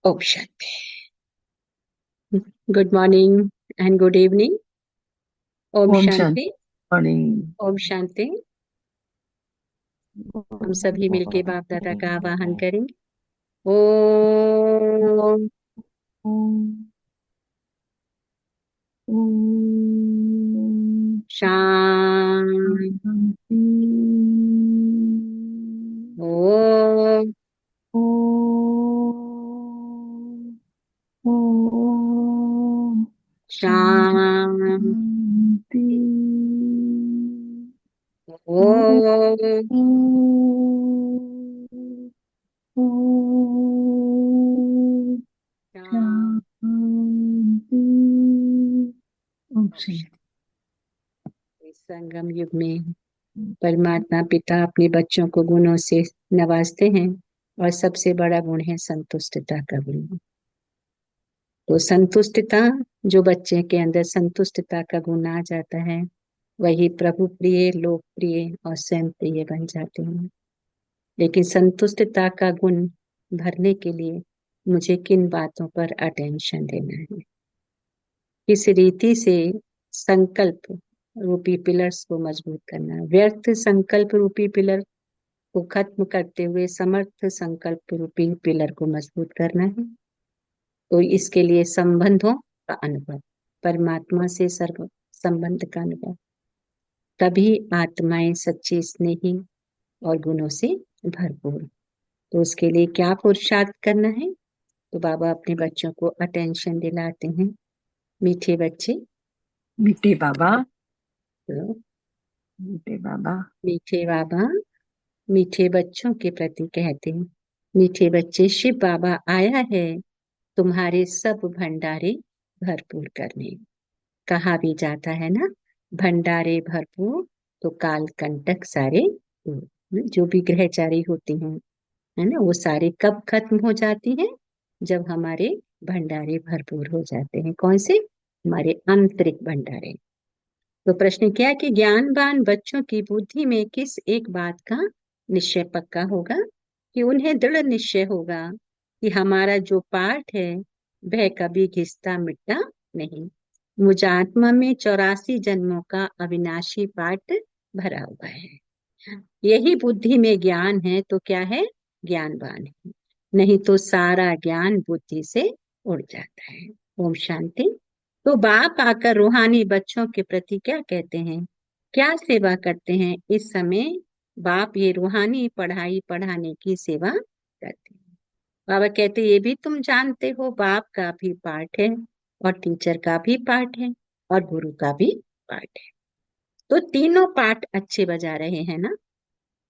ओम शांति। Good morning and good evening. ओम ओम शांति। शांति। मॉर्निंग। ओम शांति। हम सभी मिलके बाप दादा का आवाहन करेंगे। ओम शांति। शांति। ओम शांति। ओम शांति। इस संगम युग में परमात्मा पिता अपने बच्चों को गुणों से नवाजते हैं और सबसे बड़ा गुण है संतुष्टता का गुण। तो संतुष्टता, जो बच्चे के अंदर संतुष्टता का गुण आ जाता है, वही प्रभु प्रिय, लोकप्रिय और स्वयं प्रिय बन जाते हैं। लेकिन संतुष्टता का गुण भरने के लिए मुझे किन बातों पर अटेंशन देना है, किस रीति से संकल्प रूपी पिलर्स को मजबूत करना है, व्यर्थ संकल्प रूपी पिलर को खत्म करते हुए समर्थ संकल्प रूपी पिलर को मजबूत करना है। तो इसके लिए संबंधों का अनुभव, परमात्मा से सर्व संबंध का अनुभव, तभी आत्माएं सच्ची स्नेही और गुणों से भरपूर। तो उसके लिए क्या पुरुषार्थ करना है? तो बाबा अपने बच्चों को अटेंशन दिलाते हैं। मीठे बच्चे, मीठे बाबा। तो मीठे बाबा। मीठे बाबा मीठे बच्चों के प्रति कहते हैं, मीठे बच्चे, शिव बाबा आया है तुम्हारे सब भंडारे भरपूर करने। कहा भी जाता है ना, भंडारे भरपूर तो काल कंटक सारे दूर। जो भी ग्रहचारी होती हैं, है ना, वो सारे कब खत्म हो जाती हैं? जब हमारे भंडारे भरपूर हो जाते हैं। कौन से? हमारे आंतरिक भंडारे। तो प्रश्न क्या है कि ज्ञानवान बच्चों की बुद्धि में किस एक बात का निश्चय पक्का होगा? कि उन्हें दृढ़ निश्चय होगा कि हमारा जो पाठ है वह कभी घिसता मिटता नहीं। मुझ आत्मा में 84 जन्मों का अविनाशी पाठ भरा हुआ है। यही बुद्धि में ज्ञान है तो क्या है? ज्ञानवान है। नहीं तो सारा ज्ञान बुद्धि से उड़ जाता है। ओम शांति। तो बाप आकर रूहानी बच्चों के प्रति क्या कहते हैं, क्या सेवा करते हैं इस समय? बाप ये रूहानी पढ़ाई पढ़ाने की सेवा करते हैं। बाबा कहते ये भी तुम जानते हो, बाप का भी पाठ है और टीचर का भी पाठ है और गुरु का भी पाठ है। तो तीनों पाठ अच्छे बजा रहे हैं ना।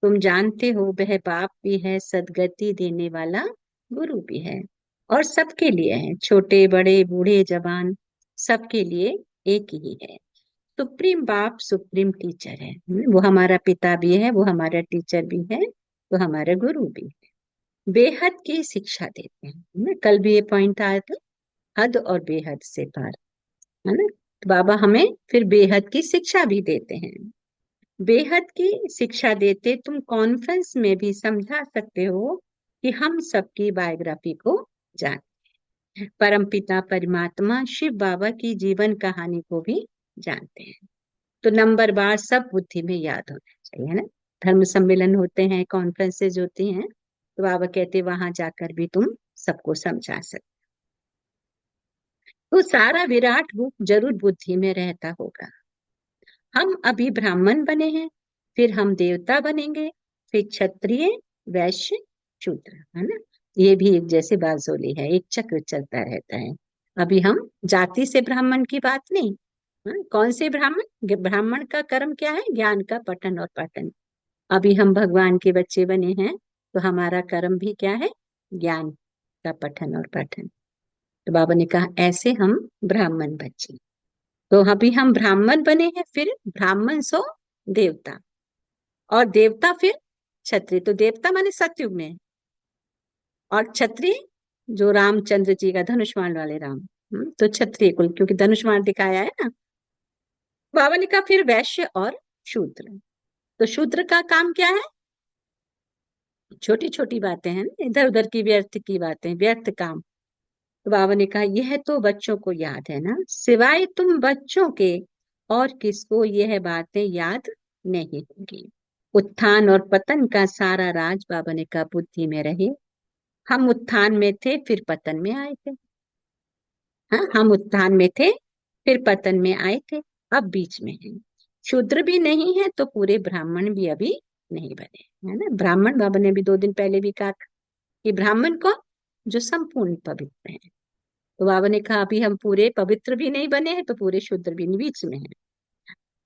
तुम जानते हो वह बाप भी है, सदगति देने वाला गुरु भी है, और सबके लिए है, छोटे बड़े बूढ़े जवान सबके लिए एक ही है। सुप्रीम बाप सुप्रीम टीचर है। वो हमारा पिता भी है, वो हमारा टीचर भी है, वो हमारा गुरु भी है। बेहद की शिक्षा देते हैं। कल भी ये पॉइंट आया था, हद और बेहद से पार, है ना। तो बाबा हमें फिर बेहद की शिक्षा भी देते हैं। बेहद की शिक्षा देते तुम कॉन्फ्रेंस में भी समझा सकते हो कि हम सबकी बायोग्राफी को जान। परमपिता परमात्मा शिव बाबा की जीवन कहानी को भी जानते हैं। तो नंबर बार सब बुद्धि में याद होना चाहिए, है ना। धर्म सम्मेलन होते हैं, कॉन्फ्रेंसेज होती हैं, तो बाबा कहते वहां जाकर भी तुम सबको समझा सकते। तो सारा विराट रूप जरूर बुद्धि में रहता होगा। हम अभी ब्राह्मण बने हैं, फिर हम देवता बनेंगे, फिर क्षत्रिय, वैश्य, शूद्र, है ना। ये भी एक जैसे बाजोली है, एक चक्र चलता रहता है। अभी हम जाति से ब्राह्मण की बात नहीं। हाँ, कौन से ब्राह्मण? ब्राह्मण का कर्म क्या है? ज्ञान का पठन और पाठन। अभी हम भगवान के बच्चे बने हैं, तो हमारा कर्म भी क्या है? ज्ञान का पठन और पाठन। तो बाबा ने कहा ऐसे हम ब्राह्मण बच्चे। तो अभी हम ब्राह्मण बने हैं, फिर ब्राह्मण सो देवता, और देवता फिर क्षत्रिय। तो देवता माने सतयुग में, और क्षत्रिय जो रामचंद्र जी का धनुष बाण वाले राम। तो क्षत्रिय कुल, क्योंकि धनुष बाण दिखाया है ना। बाबा ने कहा फिर वैश्य और शूद्र। तो शूद्र का काम क्या है? छोटी छोटी बातें हैं, इधर उधर की व्यर्थ की बातें, व्यर्थ काम। तो बाबा ने कहा यह तो बच्चों को याद है ना, सिवाय तुम बच्चों के और किसको यह बातें याद नहीं होंगी। उत्थान और पतन का सारा राज बाबा ने कहा बुद्धि में रहे। हम उत्थान में थे फिर पतन में आए थे। हाँ, हम उत्थान में थे फिर पतन में आए थे, अब बीच में हैं। शूद्र भी नहीं है तो पूरे ब्राह्मण भी अभी नहीं बने, है ना। ब्राह्मण बाबा ने भी 2 दिन पहले भी कहा था कि ब्राह्मण को जो संपूर्ण पवित्र है। तो बाबा ने कहा अभी हम पूरे पवित्र भी नहीं बने हैं तो पूरे शूद्र भी नहीं, बीच में है।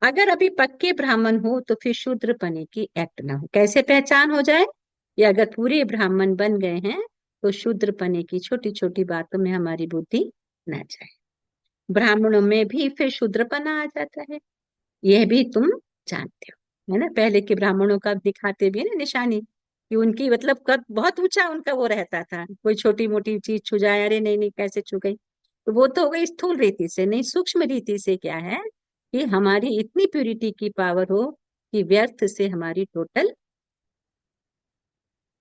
अगर अभी पक्के ब्राह्मण हो तो फिर शूद्र पने की एक्ट ना हो। कैसे पहचान हो जाए कि अगर पूरे ब्राह्मण बन गए हैं तो शूद्र पने की छोटी छोटी बातों में हमारी बुद्धि ना जाए। ब्राह्मणों में भी फिर शूद्रपना आ जाता है, यह भी तुम जानते हो, है ना। पहले के ब्राह्मणों का दिखाते भी है ना निशानी, कि उनकी मतलब कद बहुत ऊंचा उनका वो रहता था, कोई छोटी मोटी चीज छू जाए, अरे नहीं नहीं कैसे छू गई। तो वो तो हो गई स्थूल रीति से, नहीं सूक्ष्म रीति से क्या है कि हमारी इतनी प्यूरिटी की पावर हो कि व्यर्थ से हमारी टोटल।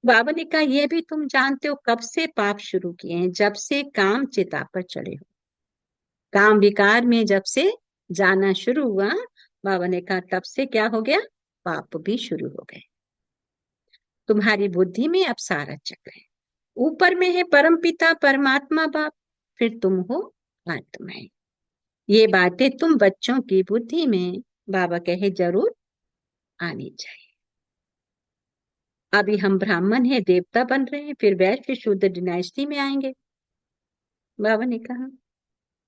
बाबा ने कहा यह भी तुम जानते हो कब से पाप शुरू किए हैं, जब से काम चिता पर चढ़े हो। काम विकार में जब से जाना शुरू हुआ, बाबा ने कहा तब से क्या हो गया, पाप भी शुरू हो गए। तुम्हारी बुद्धि में अब सारा चक्र है। ऊपर में है परम पिता परमात्मा बाप, फिर तुम हो आत्माएं। ये बातें तुम बच्चों की बुद्धि में बाबा कहे जरूर आनी चाहिए। अभी हम ब्राह्मण हैं, देवता बन रहे हैं, फिर वैश्य शुद्ध डिनाइस्टी में आएंगे। बाबा ने कहा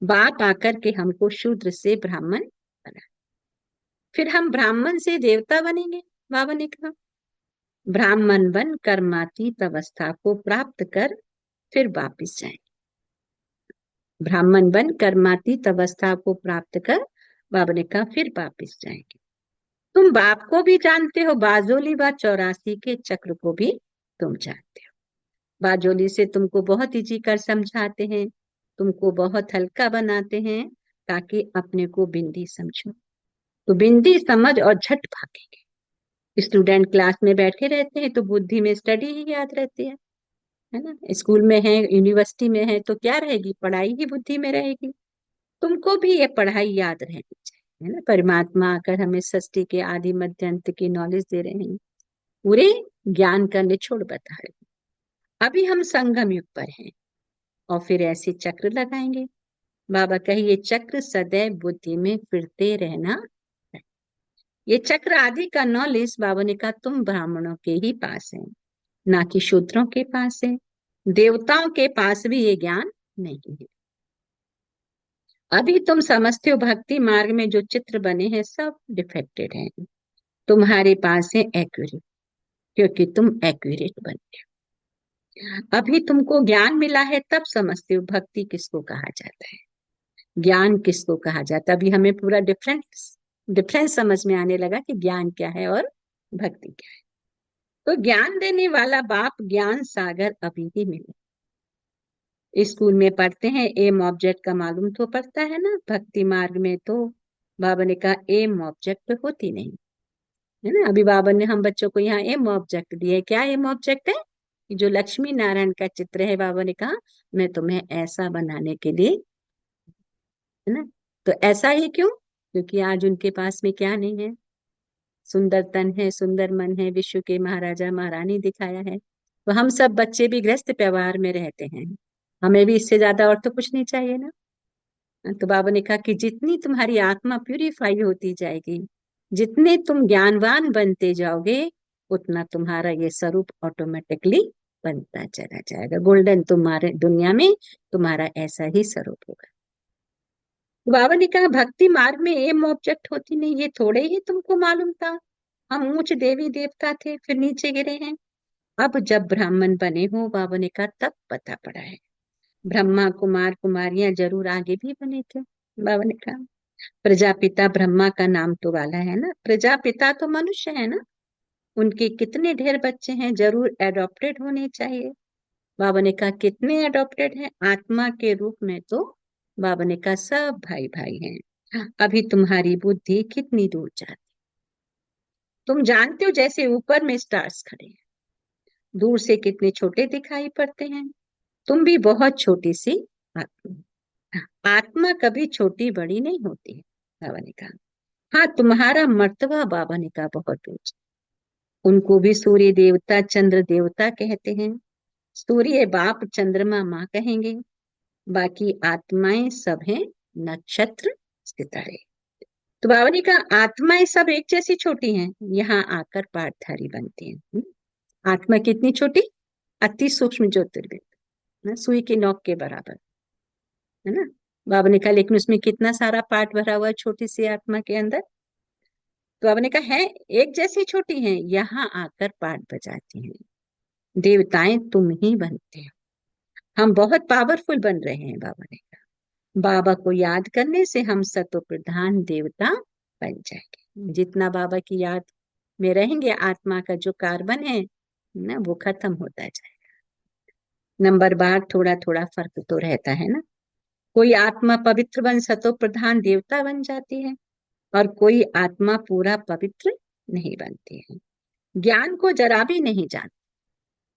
बाप आकर के हमको शूद्र से ब्राह्मण बना, फिर हम ब्राह्मण से देवता बनेंगे। बाबा ने कहा ब्राह्मण बन कर्मातीत अवस्था को प्राप्त कर फिर वापिस जाएंगे। ब्राह्मण बन कर्मातीत अवस्था को प्राप्त कर, बाबा ने कहा फिर वापिस जाएंगे। तुम बाप को भी जानते हो, बाजोली व 84 के चक्र को भी तुम जानते हो। बाजोली से तुमको बहुत इजी कर समझाते हैं, तुमको बहुत हल्का बनाते हैं ताकि अपने को बिंदी समझो। तो बिंदी समझ और झट भागेंगे। स्टूडेंट क्लास में बैठे रहते हैं तो बुद्धि में स्टडी ही याद रहती है ना। स्कूल में है, यूनिवर्सिटी में है तो क्या रहेगी, पढ़ाई ही बुद्धि में रहेगी। तुमको भी ये पढ़ाई याद रहनी चाहिए, है ना। परमात्मा आकर हमें सृष्टि के आदि मध्य अंत की नॉलेज दे रहे हैं, पूरे ज्ञान का निचोड़ बता रहे हैं। अभी हम संगम युग पर हैं और फिर ऐसे चक्र लगाएंगे। बाबा कहिए चक्र सदैव बुद्धि में फिरते रहना है। ये चक्र आदि का नॉलेज बाबा ने कहा तुम ब्राह्मणों के ही पास है, ना कि शूद्रों के पास है। देवताओं के पास भी ये ज्ञान नहीं है। अभी तुम समझते हो भक्ति मार्ग में जो चित्र बने हैं सब डिफेक्टेड हैं, तुम्हारे पास है एक्यूरेट, क्योंकि तुम एक्यूरेट बनते हो। अभी तुमको ज्ञान मिला है तब समझते हो भक्ति किसको कहा जाता है, ज्ञान किसको कहा जाता है। अभी हमें पूरा डिफरेंस डिफरेंस समझ में आने लगा कि ज्ञान क्या है और भक्ति क्या है। तो ज्ञान देने वाला बाप ज्ञान सागर अभी ही मिले। स्कूल में पढ़ते हैं एम ऑब्जेक्ट का मालूम तो पड़ता है ना, भक्ति मार्ग में तो बाबा ने कहा एम ऑब्जेक्ट होती नहीं, है ना। अभी बाबा ने हम बच्चों को यहाँ एम ऑब्जेक्ट दिए, क्या एम ऑब्जेक्ट है कि जो लक्ष्मी नारायण का चित्र है, बाबा ने कहा मैं तुम्हें ऐसा बनाने के लिए, है ना। तो ऐसा ही क्यों, क्योंकि आज उनके पास में क्या नहीं है, सुंदर तन है, सुंदर मन है, विश्व के महाराजा महारानी दिखाया है। तो हम सब बच्चे भी गृहस्थ व्यवहार में रहते हैं, हमें भी इससे ज्यादा और तो कुछ नहीं चाहिए ना। तो बाबा ने कहा कि जितनी तुम्हारी आत्मा प्यूरिफाई होती जाएगी, जितने तुम ज्ञानवान बनते जाओगे, उतना तुम्हारा ये स्वरूप ऑटोमेटिकली बनता चला जाएगा। गोल्डन तुम्हारे दुनिया में तुम्हारा ऐसा ही स्वरूप होगा। तो बाबा ने कहा भक्ति मार्ग में एम ऑब्जेक्ट होती नहीं, ये थोड़े ही तुमको मालूम था। हम ऊंच देवी देवता थे फिर नीचे गिरे हैं। अब जब ब्राह्मण बने हो, बाबा ने कहा तब पता पड़ा है, ब्रह्मा कुमार कुमारियां जरूर आगे भी बने थे। बाबा ने कहा प्रजापिता ब्रह्मा का नाम तो वाला है ना, प्रजापिता तो मनुष्य है ना, उनके कितने ढेर बच्चे हैं, जरूर एडॉप्टेड होने चाहिए। बाबा ने कहा कितने एडॉप्टेड हैं, आत्मा के रूप में तो बाबा ने कहा सब भाई भाई हैं। अभी तुम्हारी बुद्धि कितनी दूर जाती, तुम जानते हो जैसे ऊपर में स्टार्स खड़े हैं, दूर से कितने छोटे दिखाई पड़ते हैं, तुम भी बहुत छोटी सी आत्मा आत्मा कभी छोटी बड़ी नहीं होती है, बाबा ने कहा। हाँ, तुम्हारा मर्तबा, बाबा ने कहा, बहुत ऊंचा। उनको भी सूर्य देवता चंद्र देवता कहते हैं। सूर्य बाप, चंद्रमा माँ कहेंगे। बाकी आत्माएं सब हैं नक्षत्र सितारे। तो बाबा ने कहा आत्माएं सब एक जैसी छोटी हैं, यहाँ आकर पाठधारी बनती हैं। आत्मा कितनी छोटी, अति सूक्ष्म ज्योतिर्बिंदु ना, सुई की नोक के बराबर, है ना। बाबा ने कहा लेकिन उसमें कितना सारा पार्ट भरा हुआ है छोटी सी आत्मा के अंदर। तो बाबा ने कहा है एक जैसी छोटी है, यहाँ आकर पाठ बजाती हैं। देवताएं तुम ही बनते हो, हम बहुत पावरफुल बन रहे हैं, बाबा ने कहा। बाबा को याद करने से हम सतो प्रधान देवता बन जाएंगे। जितना बाबा की याद में रहेंगे, आत्मा का जो कार्बन है ना, वो खत्म होता जाएगा। नंबर बार थोड़ा थोड़ा फर्क तो रहता है ना। कोई आत्मा पवित्र बन सतो प्रधान देवता बन जाती है, और कोई आत्मा पूरा पवित्र नहीं बनती है। ज्ञान को जरा भी नहीं जानती।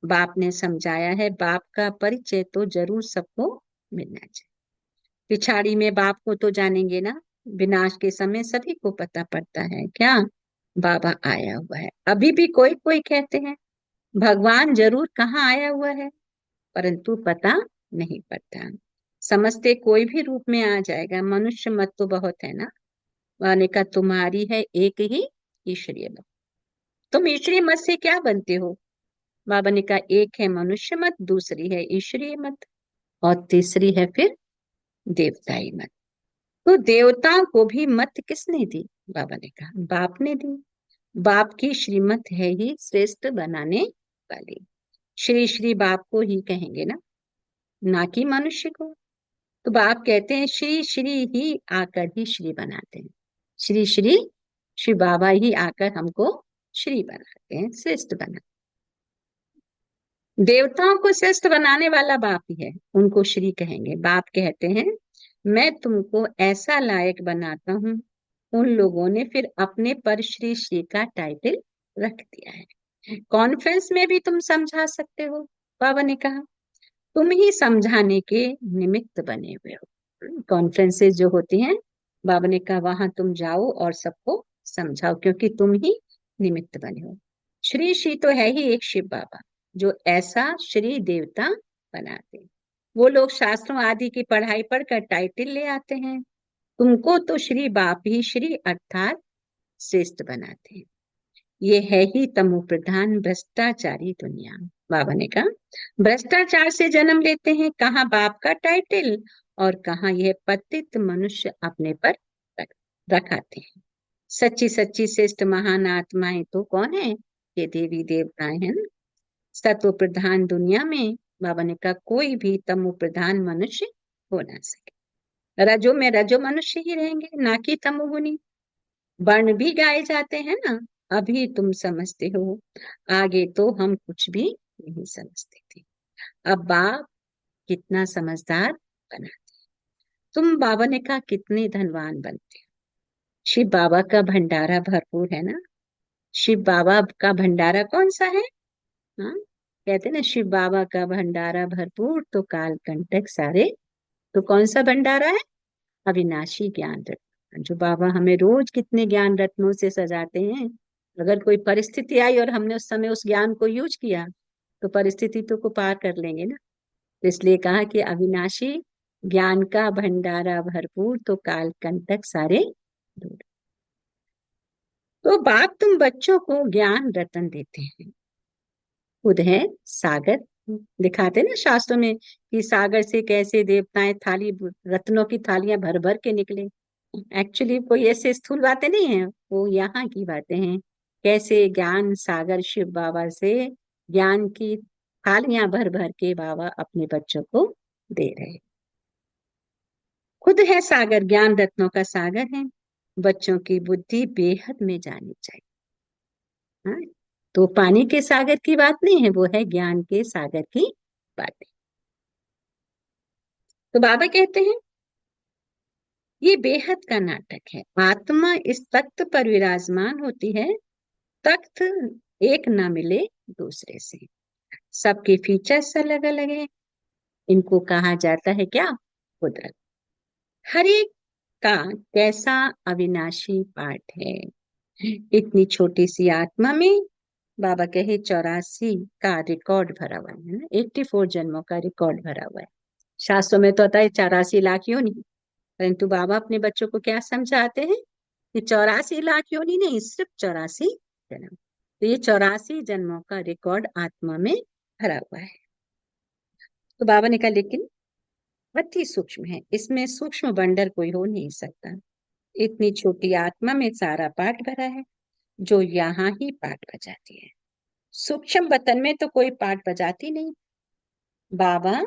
बाप ने समझाया है, बाप का परिचय तो जरूर सबको मिलना चाहिए। पिछाड़ी में बाप को तो जानेंगे ना, विनाश के समय सभी को पता पड़ता है क्या, बाबा आया हुआ है। अभी भी कोई कोई कहते हैं भगवान जरूर कहाँ आया हुआ है, परंतु पता नहीं पड़ता। समझते कोई भी रूप में आ जाएगा, मनुष्य मत तो बहुत है ना। माने का तुम्हारी है एक ही ईश्वरीय मत। तुम ईश्वरीय मत से क्या बनते हो? बाबा ने कहा एक है मनुष्य मत, दूसरी है ईश्वरीय मत, और तीसरी है फिर देवताई मत। तो देवताओं को भी मत किसने दी? बाबा ने कहा बाप ने दी। बाप की श्रीमत है ही श्रेष्ठ बनाने वाली। श्री श्री बाप को ही कहेंगे ना कि मनुष्य को। तो बाप कहते हैं श्री श्री ही आकर ही श्री बनाते हैं। श्री श्री श्री बाबा ही आकर हमको श्री बनाते हैं, श्रेष्ठ बनाते। देवताओं को श्रेष्ठ बनाने वाला बाप ही है, उनको श्री कहेंगे। बाप कहते हैं मैं तुमको ऐसा लायक बनाता हूँ। उन लोगों ने फिर अपने पर श्री श्री का टाइटल रख दिया है। कॉन्फ्रेंस में भी तुम समझा सकते हो, बाबा ने कहा। तुम ही समझाने के निमित्त बने हुए हो। कॉन्फ्रेंसेस जो होती हैं, बाबा ने कहा वहां तुम जाओ और सबको समझाओ, क्योंकि तुम ही निमित्त बने हो। श्री श्री तो है ही एक शिव बाबा, जो ऐसा श्री देवता बनाते। वो लोग शास्त्रों आदि की पढ़ाई पढ़कर टाइटल ले आते हैं, तुमको तो श्री बाप ही श्री अर्थात श्रेष्ठ बनाते हैं। ये है ही तमो प्रधान भ्रष्टाचारी दुनिया। बाबा ने कहा भ्रष्टाचार से जन्म लेते हैं, कहाँ बाप का टाइटल और कहाँ यह पतित मनुष्य अपने पर रखाते हैं। सच्ची सच्ची श्रेष्ठ महान आत्माएं तो कौन है? ये देवी देवताएं हैं ना। सत्व प्रधान दुनिया में बाबा ने कहा कोई भी तमो प्रधान मनुष्य हो ना सके। रजो में रजो मनुष्य ही रहेंगे, ना कि तमोगुनी। वर्ण भी गाए जाते हैं ना, अभी तुम समझते हो, आगे तो हम कुछ भी नहीं समझते थे। अब बाप कितना समझदार बना। तुम, बाबा ने कहा, कितने धनवान बनते हो। शिव बाबा का भंडारा भरपूर है ना। शिव बाबा का भंडारा कौन सा है? हाँ, कहते ना शिव बाबा का भंडारा भरपूर तो काल कंटक सारे। तो कौन सा भंडारा है? अविनाशी ज्ञान रत्न, जो बाबा हमें रोज कितने ज्ञान रत्नों से सजाते हैं। अगर कोई परिस्थिति आई और हमने उस समय उस ज्ञान को यूज किया, तो परिस्थिति को पार कर लेंगे ना। तो इसलिए कहा कि अविनाशी ज्ञान का भंडारा भरपूर तो काल कंटक सारे दूर। तो बाप तुम बच्चों को ज्ञान रतन देते हैं, खुद है सागर। दिखाते ना शास्त्रों में कि सागर से कैसे देवताएं थाली रत्नों की थालियां भर भर के निकले। एक्चुअली कोई ऐसे स्थूल बातें नहीं है, वो यहाँ की बातें हैं। कैसे ज्ञान सागर शिव बाबा से ज्ञान की थालियां भर भर के बाबा अपने बच्चों को दे रहे। खुद है सागर, ज्ञान रत्नों का सागर है। बच्चों की बुद्धि बेहद में जानी चाहिए। हाँ? तो पानी के सागर की बात नहीं है, वो है ज्ञान के सागर की बात है। तो बाबा कहते हैं ये बेहद का नाटक है। आत्मा इस तख्त पर विराजमान होती है, तख्त एक ना मिले दूसरे से। सबके फीचर्स अलग अलग है। इनको कहा जाता है क्या? कुदरत। हर एक का कैसा अविनाशी पाठ है। इतनी छोटी सी आत्मा में बाबा कहे 84 का रिकॉर्ड भरा हुआ है ना, 84 जन्मों का रिकॉर्ड भरा हुआ है। शास्त्रों में तो होता है 84 लाख योनि, परंतु बाबा अपने बच्चों को क्या समझाते हैं कि 84 लाख योनि नहीं, सिर्फ 84 जन्म। तो ये 84 जन्मों का रिकॉर्ड आत्मा में भरा हुआ है। तो बाबा ने कहा लेकिन अति सूक्ष्म है, इसमें सूक्ष्म बंडर कोई हो नहीं सकता। इतनी छोटी आत्मा में सारा पाठ भरा है, जो यहाँ ही पाठ बजाती है। सूक्ष्म वतन में तो कोई पाठ बजाती नहीं। बाबा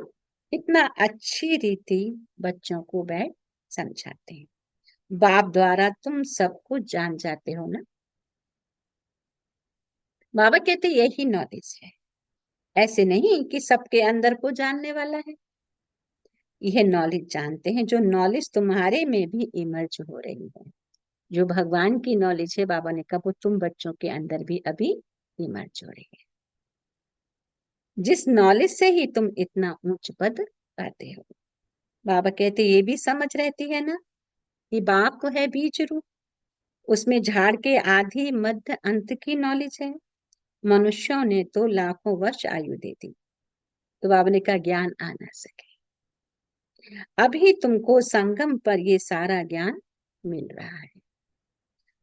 इतना अच्छी रीति बच्चों को बैठ समझाते हैं। बाप द्वारा तुम सब कुछ जान जाते हो ना। बाबा कहते यही नॉलेज है, ऐसे नहीं कि सबके अंदर को जानने वाला है। यह नॉलेज जानते हैं, जो नॉलेज तुम्हारे में भी इमर्ज हो रही है। जो भगवान की नॉलेज है, बाबा ने कहा वो तुम बच्चों के अंदर भी अभी इमर्ज हो रही है। जिस नॉलेज से ही तुम इतना उच्च पद पाते हो। बाबा कहते ये भी समझ रहती है ना कि बाप है बीज रूप, उसमें झाड़ के आदि मध्य अंत की नॉलेज है। मनुष्यों ने तो लाखों वर्ष आयु दे दी, तो बाबा ने कहा ज्ञान आ ना सके। अभी तुमको संगम पर ये सारा ज्ञान मिल रहा है।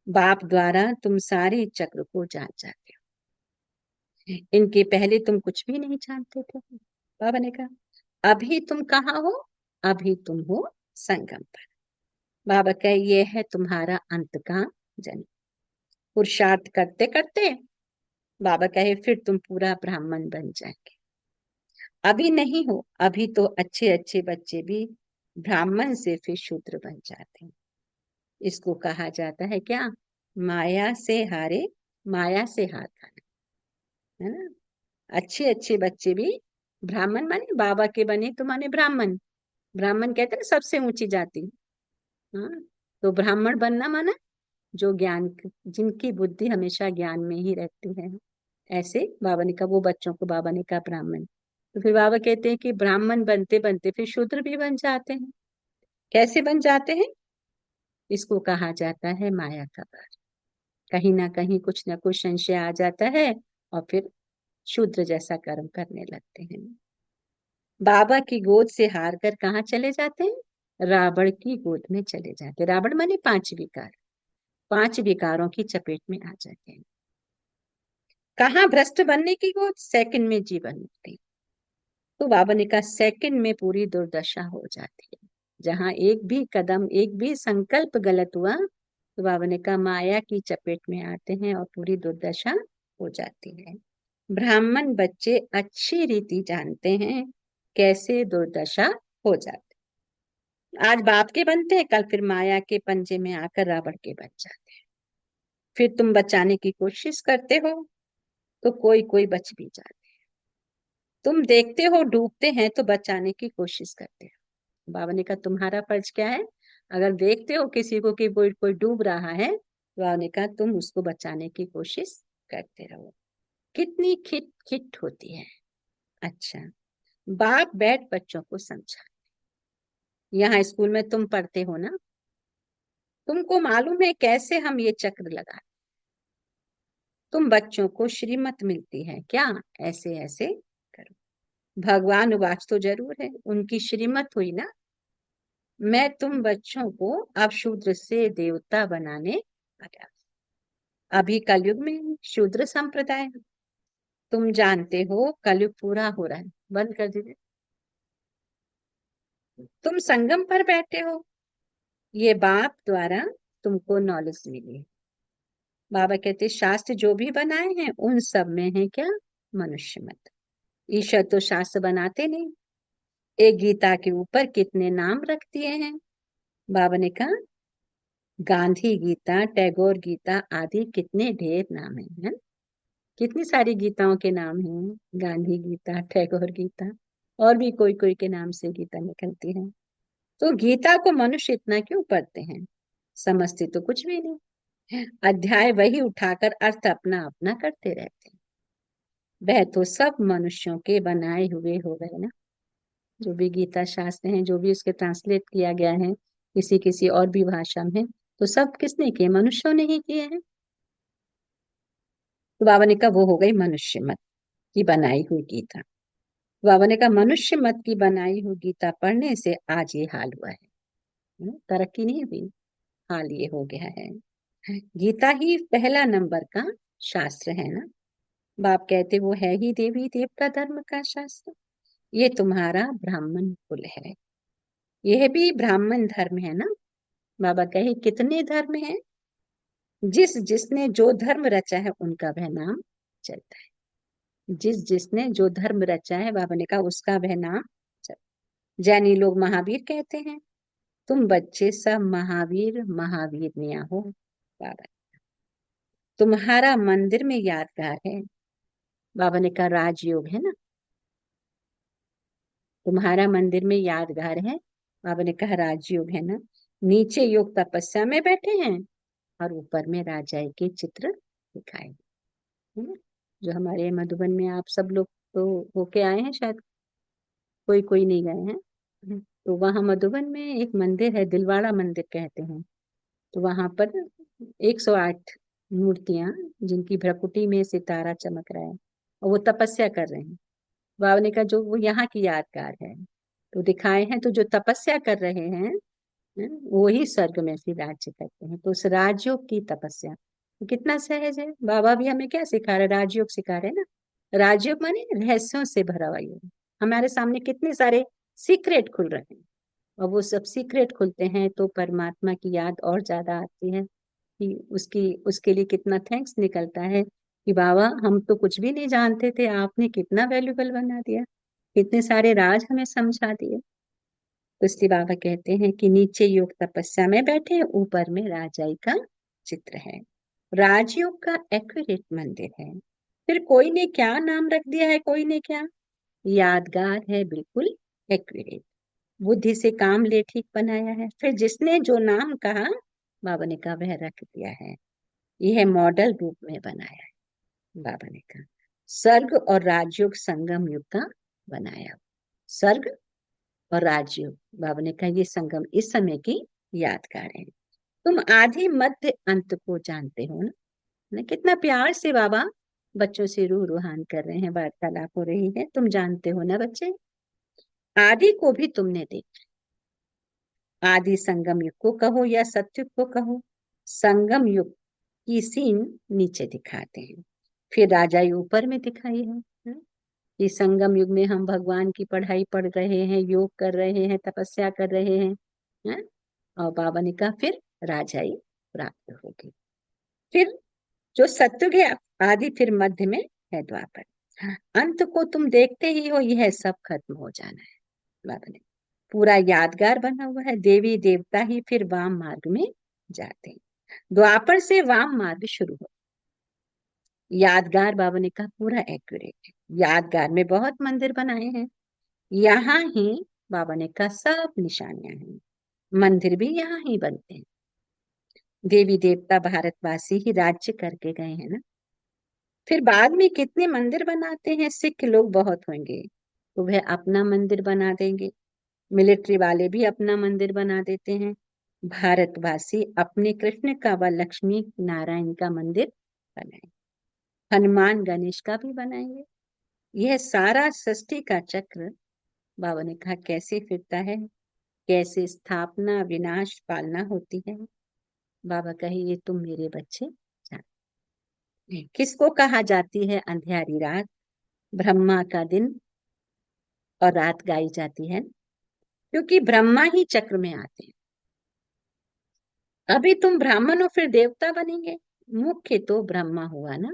बाप द्वारा तुम सारे चक्र को जान जाते हो। इनके पहले तुम कुछ भी नहीं जानते थे। बाबा ने कहा अभी तुम कहाँ हो, अभी तुम हो संगम पर। बाबा कहे ये है तुम्हारा अंत का जन्म। पुरुषार्थ करते करते बाबा कहे फिर तुम पूरा ब्राह्मण बन जाएंगे। अभी नहीं हो, अभी तो अच्छे अच्छे बच्चे भी ब्राह्मण से फिर शूद्र बन जाते हैं। इसको कहा जाता है क्या, माया से हारे माया से हार खाना, है ना। अच्छे अच्छे बच्चे भी ब्राह्मण माने बाबा के बने तो माने ब्राह्मण। ब्राह्मण कहते हैं ना सबसे ऊंची जाति। हाँ, तो ब्राह्मण बनना माना जो ज्ञान, जिनकी बुद्धि हमेशा ज्ञान में ही रहती है। ऐसे बाबा ने कहा वो बच्चों को बाबा ने कहा ब्राह्मण। तो फिर बाबा कहते हैं कि ब्राह्मण बनते बनते फिर शूद्र भी बन जाते हैं। कैसे बन जाते हैं, इसको कहा जाता है माया का भार। कहीं ना कहीं कुछ ना कुछ संशय आ जाता है और फिर शूद्र जैसा कर्म करने लगते हैं। बाबा की गोद से हार कर कहाँ चले जाते हैं, रावण की गोद में चले जाते हैं। रावण माने 5 विकार, 5 विकारों की चपेट में आ जाते हैं। कहाँ भ्रष्ट बनने की गोद, सेकंड में जीवन मुक्ति। तो बाबा ने कहा सेकंड में पूरी दुर्दशा हो जाती है। जहां एक भी कदम, एक भी संकल्प गलत हुआ, तो बाबा ने कहा माया की चपेट में आते हैं और पूरी दुर्दशा हो जाती है। ब्राह्मण बच्चे अच्छी रीति जानते हैं कैसे दुर्दशा हो जाती। आज बाप के बनते हैं, कल फिर माया के पंजे में आकर रावण के बन जाते हैं। फिर तुम बचाने की कोशिश करते हो तो कोई कोई बच भी जाते। तुम देखते हो डूबते हैं तो बचाने की कोशिश करते हो। बाबा ने कहा तुम्हारा फर्ज क्या है, अगर देखते हो किसी को कि कोई कोई डूब रहा है, तो बाबा ने कहा तुम उसको बचाने की कोशिश करते रहो। कितनी खिट खिट होती है। अच्छा, बाप बैठ बच्चों को समझा। यहाँ स्कूल में तुम पढ़ते हो ना, तुमको मालूम है कैसे हम ये चक्र लगा। तुम बच्चों को श्रीमत मिलती है क्या, ऐसे ऐसे करो। भगवान वाच तो जरूर है, उनकी श्रीमत हुई ना। मैं तुम बच्चों को अब शूद्र से देवता बनाने लगा। अभी कलयुग में शूद्र संप्रदाय, तुम जानते हो कलयुग पूरा हो रहा है। बंद कर दीजिए। तुम संगम पर बैठे हो, ये बाप द्वारा तुमको नॉलेज मिली है। बाबा कहते शास्त्र जो भी बनाए हैं उन सब में है क्या, मनुष्य मत। ईश्वर तो शास्त्र बनाते नहीं। एक गीता के ऊपर कितने नाम रख दिए हैं। बाबा ने कहा गांधी गीता, टैगोर गीता आदि कितने ढेर नाम है। कितनी सारी गीताओं के नाम हैं, गांधी गीता, टैगोर गीता, और भी कोई कोई के नाम से गीता निकलती है। तो गीता को मनुष्य इतना क्यों पढ़ते हैं, समझते तो कुछ भी नहीं। अध्याय वही उठाकर अर्थ अपना अपना करते रहते हैं। वह तो सब मनुष्यों के बनाए हुए हो गए ना। जो भी गीता शास्त्र हैं, जो भी उसके ट्रांसलेट किया गया है किसी किसी और भी भाषा में, तो सब किसने किए? मनुष्यों ने ही किए हैं। तो बाबा ने कहा वो हो गई मनुष्य मत की बनाई हुई गीता। बाबा ने कहा मनुष्य मत की बनाई हुई गीता पढ़ने से आज ये हाल हुआ है। तरक्की नहीं हुई, हाल ये हो गया है। गीता ही पहला नंबर का शास्त्र है ना। बाप कहते वो है ही देवी देवता धर्म का शास्त्र। ये तुम्हारा ब्राह्मण कुल है, यह भी ब्राह्मण धर्म है ना। बाबा कहे कितने धर्म हैं, जिस जिसने जो धर्म रचा है उनका वह नाम चलता है। जिस जिसने जो धर्म रचा है, बाबा ने कहा उसका वह नाम चलता। जैनी लोग महावीर कहते हैं, तुम बच्चे सब महावीर महावीरनिया हो। बाबा तुम्हारा मंदिर में यादगार है। बाबा ने कहा राजयोग है ना, तुम्हारा मंदिर में यादगार है। बाबा ने कहा राजयोग है ना। नीचे योग तपस्या में बैठे हैं और ऊपर में राजाई के चित्र दिखाए, है ना। जो हमारे मधुबन में आप सब लोग तो होके आए हैं शायद, कोई कोई नहीं गए हैं। तो वहां मधुबन में एक मंदिर है, दिलवाड़ा मंदिर कहते हैं। तो वहां पर 108 मूर्तियां, जिनकी भ्रकुटी में सितारा चमक रहा है, और वो तपस्या कर रहे हैं। बाबा ने कहा जो वो यहाँ की यादगार है, तो दिखाए हैं। तो जो तपस्या कर रहे हैं, वो ही स्वर्ग में फिर राज्य करते हैं। तो उस राजयोग की तपस्या तो कितना सहज है। बाबा भी हमें क्या सिखा रहे? राजयोग सिखा रहे हैं ना। राजयोग माने रहस्यों से भरा हुआ योग। हमारे सामने कितने सारे सीक्रेट खुल रहे हैं, और वो सब सीक्रेट खुलते हैं तो परमात्मा की याद और ज्यादा आती है कि उसकी उसके लिए कितना थैंक्स निकलता है कि बाबा हम तो कुछ भी नहीं जानते थे, आपने कितना वैल्यूबल बना दिया, कितने सारे राज हमें समझा दिए। तो इसलिए बाबा कहते हैं कि नीचे योग तपस्या में बैठे, ऊपर में राजाई का चित्र है। राजयोग का एक्यूरेट मंदिर है। फिर कोई ने क्या नाम रख दिया है, कोई ने क्या, यादगार है बिल्कुल एक्यूरेट। बुद्धि से काम ले ठीक बनाया है। फिर जिसने जो नाम कहा, बाबा ने कहा वह रख दिया है। यह मॉडल रूप में बनाया है। बाबा ने कहा स्वर्ग और राजयोग संगम युग का बनाया। स्वर्ग और राजयोग, बाबा ने कहा ये संगम इस समय की यादगार है। तुम आदि मध्य अंत को जानते हो ना। कितना प्यार से बाबा बच्चों से रूह रूहान कर रहे हैं, वार्तालाप हो रही है। तुम जानते हो ना बच्चे, आदि को भी तुमने देखा। आदि संगम युग को कहो या सतयुग को कहो, संगम युग की सीन नीचे दिखाते हैं, फिर राजाई ऊपर में दिखाई है। कि संगम युग में हम भगवान की पढ़ाई पढ़ रहे हैं, योग कर रहे हैं, तपस्या कर रहे हैं, हैं? और बाबा ने कहा फिर राजाई प्राप्त होगी। फिर जो सत्युग है आदि, फिर मध्य में है द्वापर। अंत को तुम देखते ही हो, यह सब खत्म हो जाना है। बाबा ने पूरा यादगार बना हुआ है। देवी देवता ही फिर वाम मार्ग में जाते हैं। द्वापर से वाम मार्ग शुरू हो। यादगार, बाबा ने कहा पूरा एक्यूरेट है। यादगार में बहुत मंदिर बनाए हैं, यहाँ ही बाबा ने कहा सब निशानियां हैं। मंदिर भी यहाँ ही बनते हैं। देवी देवता भारतवासी ही राज्य करके गए हैं ना। फिर बाद में कितने मंदिर बनाते हैं, सिख लोग बहुत होंगे तो वह अपना मंदिर बना देंगे। मिलिट्री वाले भी अपना मंदिर बना देते हैं। भारतवासी अपने कृष्ण का व लक्ष्मी नारायण का मंदिर बनाएंगे। हनुमान गणेश का भी बनाएंगे। यह सारा सृष्टि का चक्र, बाबा ने कहा कैसे फिरता है, कैसे स्थापना विनाश पालना होती है। बाबा कहे ये तुम मेरे बच्चे जान। किसको कहा जाती है अंधियारी रात? ब्रह्मा का दिन और रात गाई जाती है, क्योंकि ब्रह्मा ही चक्र में आते हैं। अभी तुम ब्राह्मण हो फिर देवता बनेंगे, मुख्य तो ब्रह्मा हुआ ना।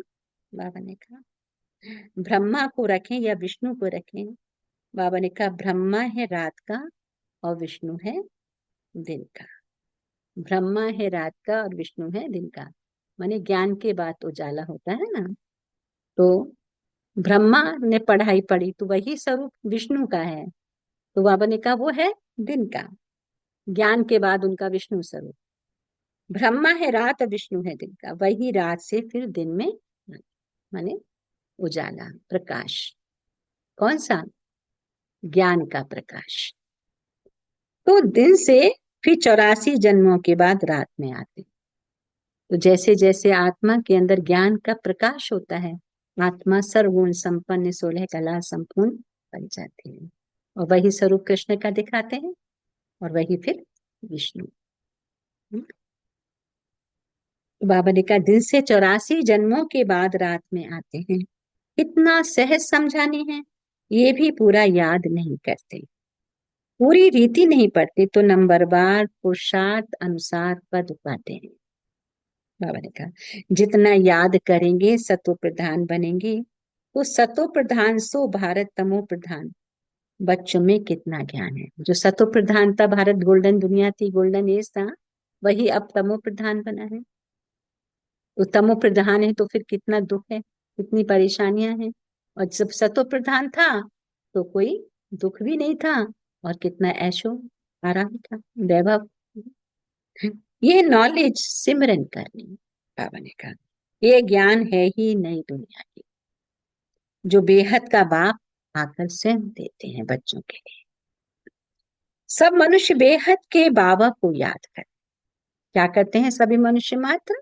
बाबा ने कहा ब्रह्मा को रखें या विष्णु को रखें। बाबा ने कहा ब्रह्मा है रात का और विष्णु है दिन का। ब्रह्मा है रात का और विष्णु है दिन का, माने ज्ञान के बाद उजाला होता है ना। तो ब्रह्मा ने पढ़ाई पढ़ी तो वही स्वरूप विष्णु का है, तो बाबा ने कहा वो है दिन का। ज्ञान के बाद उनका विष्णु स्वरूप। ब्रह्मा है रात और विष्णु है दिन का, वही रात से फिर दिन में माने उजाला प्रकाश। कौन सा? ज्ञान का प्रकाश। तो दिन से फिर 84 जन्मों के बाद रात में आते। तो जैसे जैसे आत्मा के अंदर ज्ञान का प्रकाश होता है, आत्मा सर्वगुण संपन्न 16 कला संपूर्ण बन जाती है, और वही स्वरूप कृष्ण का दिखाते हैं, और वही फिर विष्णु। बाबा ने कहा दिन से 84 जन्मों के बाद रात में आते हैं। इतना सहज समझाने हैं, ये भी पूरा याद नहीं करते, पूरी रीति नहीं पढ़ते, तो नंबरवार पुरुषार्थ अनुसार पद पाते हैं। बाबा ने कहा जितना याद करेंगे सतो प्रधान बनेंगे। तो सतो प्रधान सो भारत तमो प्रधान। बच्चों में कितना ज्ञान है। जो सतो प्रधान था, भारत गोल्डन दुनिया थी, गोल्डन एज था, वही अब तमो प्रधान बना है। तो तमो प्रधान है तो फिर कितना दुख है, कितनी परेशानियां हैं। और जब सतो प्रधान था तो कोई दुख भी नहीं था, और कितना ऐशो आराम था, वैभव। ये नॉलेज सिमरन करनी, बाबा ने कहा ये ज्ञान है ही नई दुनिया की, जो बेहद का बाप आकर स्वयं देते हैं बच्चों के लिए। सब मनुष्य बेहद के बाबा को याद कर, क्या करते हैं सभी मनुष्य मात्र?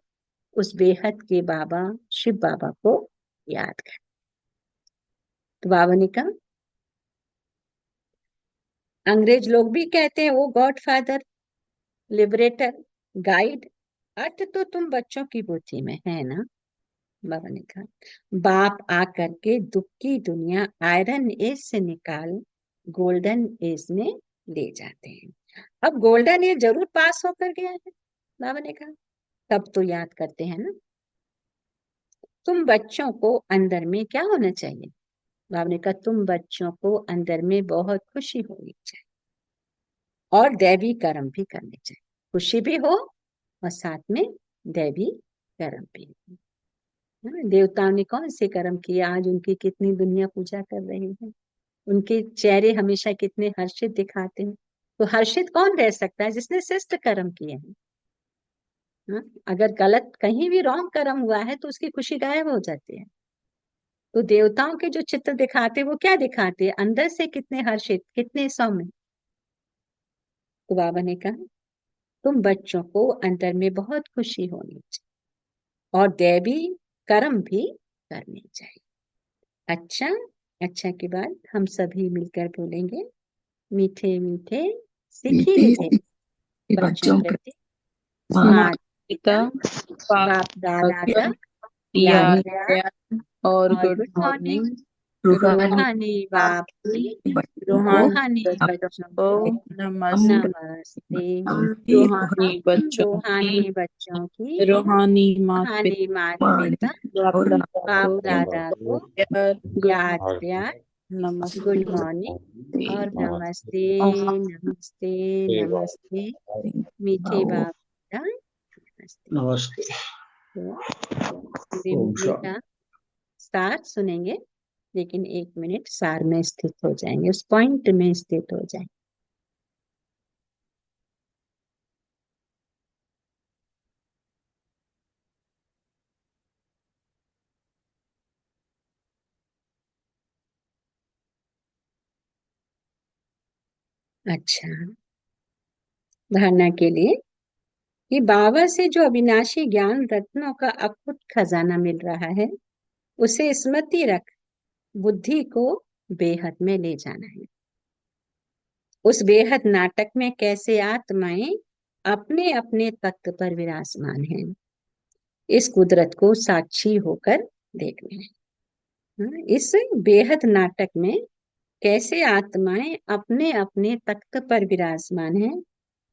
उस बेहद के बाबा शिव बाबा को याद कर। तो बाबा ने कहा अंग्रेज लोग भी कहते हैं वो गॉड फादर, लिबरेटर, गाइड। अर्थ तो तुम बच्चों की बुद्धि में है ना। बाबा ने कहा बाप आकर के दुख की दुनिया आयरन एज से निकाल गोल्डन एज में ले जाते हैं। अब गोल्डन एज जरूर पास होकर गया है, बाबा ने कहा, तब तो याद करते हैं ना। तुम बच्चों को अंदर में क्या होना चाहिए? बाबा ने कहा तुम बच्चों को अंदर में बहुत खुशी होनी चाहिए, और दैवी कर्म भी करने चाहिए। खुशी भी हो और साथ में दैवी कर्म भी हो। देवताओं ने कौन से कर्म किए, आज उनकी कितनी दुनिया पूजा कर रही है। उनके चेहरे हमेशा कितने हर्षित दिखाते हैं। तो हर्षित कौन रह सकता है? जिसने श्रेष्ठ कर्म किए हैं। हाँ? अगर गलत कहीं भी रॉन्ग कर्म हुआ है तो उसकी खुशी गायब हो जाती है। तो देवताओं के जो चित्र दिखाते वो क्या दिखाते, अंदर से कितने हर्षित, कितने सौम्य। तो बाबा ने कहा तुम बच्चों को अंदर में बहुत खुशी होनी चाहिए, और दैवी कर्म भी करनी चाहिए। अच्छा, अच्छा के बाद हम सभी मिलकर बोलेंगे मीठे मीठे मीठे सिखिए थे से बच्चों बच्चों प्रति प्रति माता पिता पिता बाप दादा का याद याद प्यार, और और गुड गुड मॉर्निंग। मॉर्निंग। रूहानी रूहानी बाप की बच्चों को रूहानी रूहानी बच्चों बच्चों को को नमस्ते। नमस्ते। रूहानी बच्चों की रूहानी बच्चों की रूहानी माता रूहानी पिता माता पिता बाप और दादा बाप को दादा को प्यार गुड याद प्यार, नमस्ते। गुड मॉर्निंग और नमस्ते। नमस्ते नमस्ते मीठे भाव बाप का नमस्ते। नमस्ते। तो पूरे ओम मुरली शांति। का सार सुनेंगे, लेकिन 1 मिनट सार में स्थित हो जाएंगे, उस पॉइंट में स्थित हो जाएंगे। अच्छा, धारणा के लिए कि बाबा से जो अविनाशी ज्ञान रत्नों का अखुट खजाना मिल रहा है, उसे स्मृति रख बुद्धि को बेहद में ले जाना है। उस बेहद नाटक में कैसे आत्माएं अपने अपने तख्त पर विराजमान हैं, इस कुदरत को साक्षी होकर देखना है। इस बेहद नाटक में कैसे आत्माएं अपने अपने तख्त पर विराजमान हैं,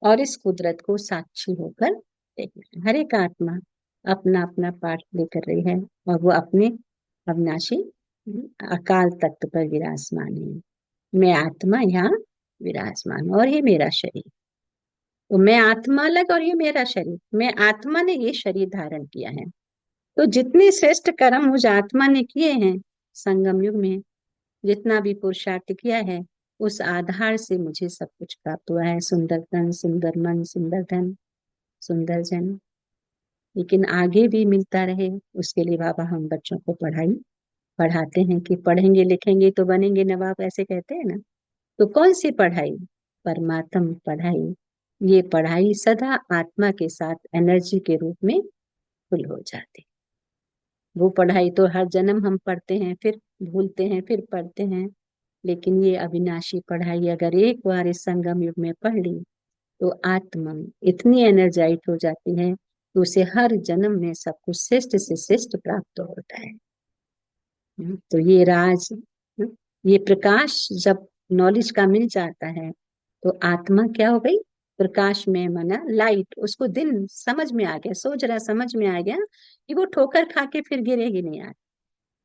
और इस कुदरत को साक्षी होकर देखना है। हर एक आत्मा अपना अपना पाठ प्ले कर रही है, और वो अपने अविनाशी अकाल तख्त पर विराजमान है। मैं आत्मा यहाँ विराजमान हूं, और ये मेरा शरीर। तो मैं आत्मा अलग और ये मेरा शरीर। मैं आत्मा ने ये शरीर धारण किया है। तो जितने श्रेष्ठ कर्म उस आत्मा ने किए हैं संगम युग में, जितना भी पुरुषार्थ किया है, उस आधार से मुझे सब कुछ प्राप्त हुआ है। सुंदर तन, सुंदर मन, सुंदर धन, सुंदर जन। लेकिन आगे भी मिलता रहे, उसके लिए बाबा हम बच्चों को पढ़ाते हैं कि पढ़ेंगे लिखेंगे तो बनेंगे नवाब, ऐसे कहते हैं ना। तो कौन सी पढ़ाई? परमात्म पढ़ाई। ये पढ़ाई सदा आत्मा के साथ एनर्जी के रूप में फुल हो जाती। वो पढ़ाई तो हर जन्म हम पढ़ते हैं, फिर भूलते हैं, फिर पढ़ते हैं। लेकिन ये अविनाशी पढ़ाई अगर एक बार इस संगम युग में पढ़ ली तो आत्मा इतनी एनर्जाइट हो जाती है कि उसे हर जन्म में सब कुछ श्रेष्ठ से श्रेष्ठ प्राप्त होता है। तो ये राज, ये प्रकाश जब नॉलेज का मिल जाता है तो आत्मा क्या हो गई? प्रकाश में मना लाइट। उसको दिन समझ में आ गया, सोच रहा समझ में आ गया कि वो ठोकर खा के फिर गिरेगी नहीं। यार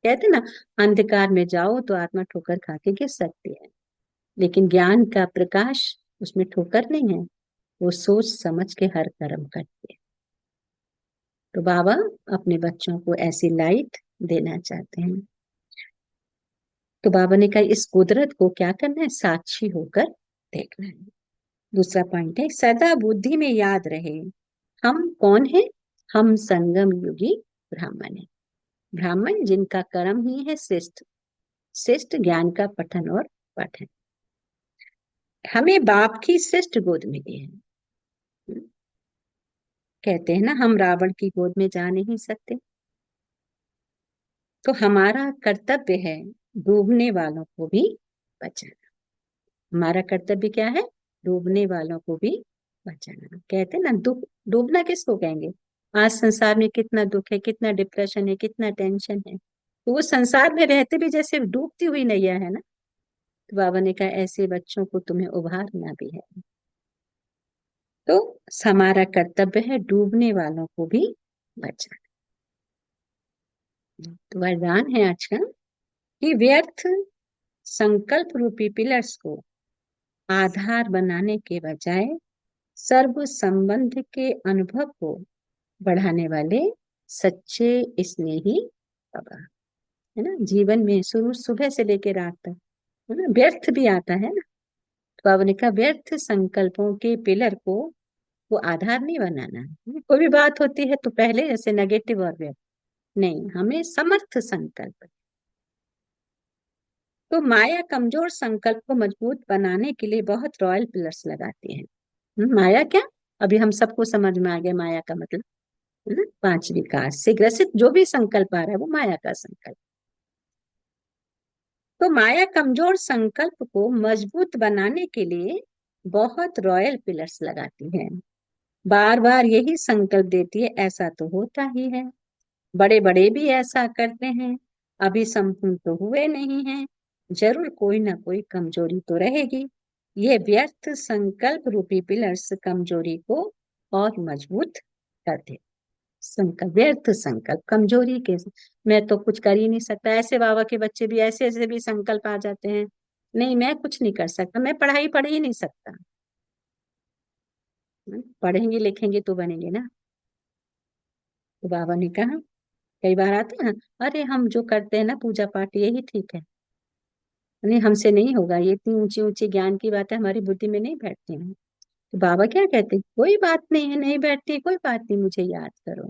कहते ना, अंधकार में जाओ तो आत्मा ठोकर खा के गिर सकती है, लेकिन ज्ञान का प्रकाश उसमें ठोकर नहीं है, वो सोच समझ के हर कर्म करती है। तो बाबा अपने बच्चों को ऐसी लाइट देना चाहते हैं। तो बाबा ने कहा इस कुदरत को क्या करना है? साक्षी होकर देखना है। दूसरा पॉइंट है, सदा बुद्धि में याद रहे हम कौन है? हम संगम युगी ब्राह्मण है। ब्राह्मण जिनका कर्म ही है श्रेष्ठ, श्रेष्ठ ज्ञान का पठन और पाठन। हमें बाप की श्रेष्ठ गोद मिली है। कहते हैं ना, हम रावण की गोद में जा नहीं सकते, तो हमारा कर्तव्य है डूबने वालों को भी बचाना। हमारा कर्तव्य क्या है? डूबने वालों को भी बचाना। कहते हैं ना, दुख डूबना किसको कहेंगे? आज संसार में कितना दुख है, कितना डिप्रेशन है, कितना टेंशन है, तो वो संसार में रहते भी जैसे डूबती हुई नैया है ना। तो बाबा ने कहा ऐसे बच्चों को तुम्हें उभारना भी है। तो हमारा कर्तव्य है डूबने वालों को भी बचाना। तो वरदान है आज का कि व्यर्थ संकल्प रूपी पिलर्स को आधार बनाने के बजाय सर्व संबंध के अनुभव को बढ़ाने वाले सच्चे स्नेही बाबा, है ना। जीवन में शुरू सुबह से लेकर रात तक, है ना, व्यर्थ भी आता है ना। तो बाबा ने कहा व्यर्थ संकल्पों के पिलर को वो आधार नहीं बनाना है। कोई भी बात होती है तो पहले जैसे नेगेटिव और व्यर्थ नहीं, हमें समर्थ संकल्प। तो माया कमजोर संकल्प को मजबूत बनाने के लिए बहुत रॉयल पिलर्स लगाती है। माया क्या? अभी हम सबको समझ में आ गया माया का मतलब, है ना। पांच विकार से ग्रसित जो भी संकल्प आ रहा है वो माया का संकल्प। तो माया कमजोर संकल्प को मजबूत बनाने के लिए बहुत रॉयल पिलर्स लगाती है। बार बार यही संकल्प देती है ऐसा तो होता ही है, बड़े बड़े भी ऐसा करते हैं, अभी संपूर्ण तो हुए नहीं हैं, जरूर कोई ना कोई कमजोरी तो रहेगी। ये व्यर्थ संकल्प रूपी पिलर्स कमजोरी को और मजबूत करते। संकल्प, व्यर्थ संकल्प कमजोरी के, मैं तो कुछ कर ही नहीं सकता। ऐसे बाबा के बच्चे भी ऐसे ऐसे भी संकल्प आ जाते हैं, नहीं मैं कुछ नहीं कर सकता, मैं पढ़ाई पढ़ ही नहीं सकता। पढ़ेंगे लिखेंगे तो बनेंगे ना। तो बाबा ने कहा, कई बार आते हैं ना, अरे हम जो करते हैं ना पूजा पाठ यही ठीक है, नहीं हमसे नहीं होगा, ये इतनी ऊंची ऊंची ज्ञान की बातें हमारी बुद्धि में नहीं बैठती हैं। तो बाबा क्या कहते हैं, कोई बात नहीं है, नहीं बैठती कोई बात नहीं, मुझे याद करो,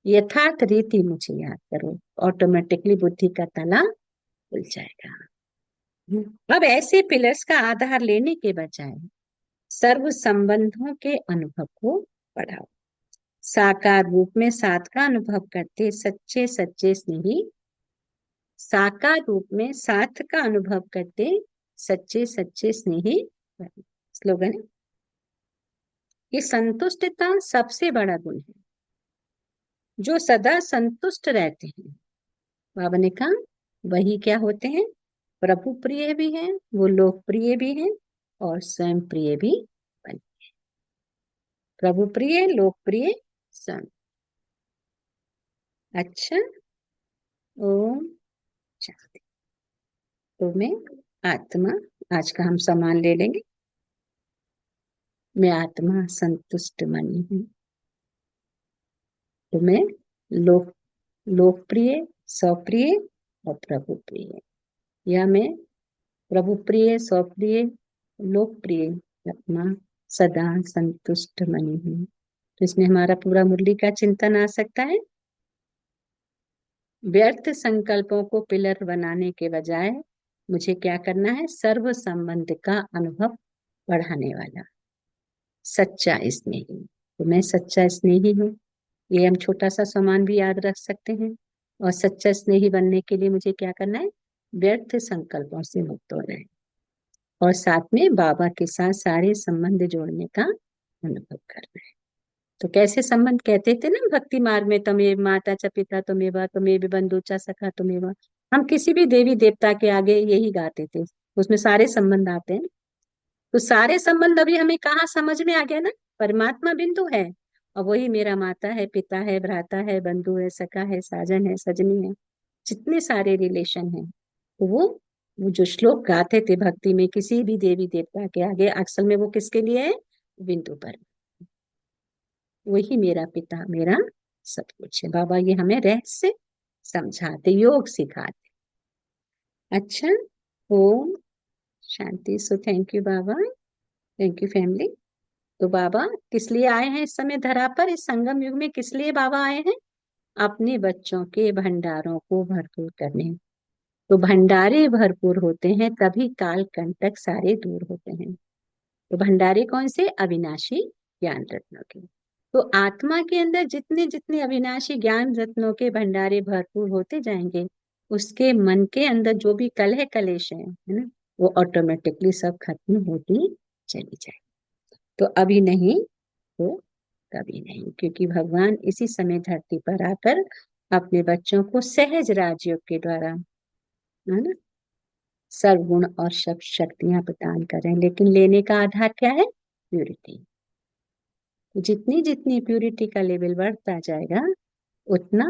यथार्थ रीति मुझे याद करो, ऑटोमेटिकली बुद्धि का ताला खुल जाएगा। अब ऐसे पिलर्स का आधार लेने के बजाय सर्व संबंधों के अनुभव को बढ़ाओ। साकार रूप में साथ का अनुभव करते सच्चे सच्चे स्नेही, साकार रूप में साथ का अनुभव करते सच्चे सच्चे स्नेही। स्लोगन है, ये संतुष्टता सबसे बड़ा गुण है। जो सदा संतुष्ट रहते हैं, बाबा ने कहा, वही क्या होते हैं? प्रभु प्रिय भी हैं, वो लोकप्रिय भी हैं और स्वयं प्रिय भी बने। प्रभु प्रिय, लोकप्रिय, स्वयं। अच्छा, ओम शांति। तो मैं आत्मा, आज का हम सामान ले लेंगे। मैं आत्मा संतुष्ट मनी हूँ। तो मैं लोक लोकप्रिय, स्वप्रिय और प्रभु प्रिय, या मैं प्रभु प्रिय, स्वप्रिय, लोकप्रिय आत्मा सदा संतुष्ट मनी हूँ। तो इसमें हमारा पूरा मुरली का चिंतन आ सकता है। व्यर्थ संकल्पों को पिलर बनाने के बजाय मुझे क्या करना है? सर्व संबंध का अनुभव बढ़ाने वाला सच्चा स्नेही। तो मैं सच्चा स्नेही हूँ, ये हम छोटा सा सामान भी याद रख सकते हैं। और सच्चा स्नेही बनने के लिए मुझे क्या करना है? व्यर्थ संकल्पों से मुक्त होना है और साथ में बाबा के साथ सारे संबंध जोड़ने का अनुभव करना है। तो कैसे संबंध? कहते थे ना भक्ति मार्ग में, तमेव माता च पिता त्वमेव, त्वमेव बंधु च सखा त्वमेव। हम किसी भी देवी देवता के आगे यही गाते थे, उसमें सारे संबंध आते हैं। तो सारे संबंध अभी हमें कहाँ समझ में आ गया ना? परमात्मा बिंदु है और वही मेरा माता है, पिता है, भ्राता है, बंधु है, सखा है, साजन है, सजनी है, जितने सारे रिलेशन हैं। तो वो जो श्लोक गाते थे भक्ति में किसी भी देवी देवता के आगे, अक्सर में वो किसके लिए है? बिंदु पर। वही मेरा पिता, मेरा सब कुछ है। बाबा ये हमें रहस्य समझाते, योग सिखाते। अच्छा, ओम शांति। सो थैंक यू बाबा, थैंक यू फैमिली। तो बाबा किस लिए आए हैं इस समय धरा पर? इस संगम युग में किस लिए बाबा आए हैं? अपने बच्चों के भंडारों को भरपूर करने। तो भंडारे भरपूर होते हैं तभी काल कंटक सारे दूर होते हैं। तो भंडारे कौन से? अविनाशी ज्ञान रत्नों के। तो आत्मा के अंदर जितने जितने अविनाशी ज्ञान रत्नों के भंडारे भरपूर होते जाएंगे, उसके मन के अंदर जो भी कलह कलेश है ना, वो ऑटोमेटिकली सब खत्म होती चली जाए। तो अभी नहीं तो कभी नहीं, क्योंकि भगवान इसी समय धरती पर आकर अपने बच्चों को सहज राजयोग के द्वारा, है ना, सर्वगुण और सब शक्तियां प्रदान करें। लेकिन लेने का आधार क्या है? प्यूरिटी। जितनी जितनी प्यूरिटी का लेवल बढ़ता जाएगा, उतना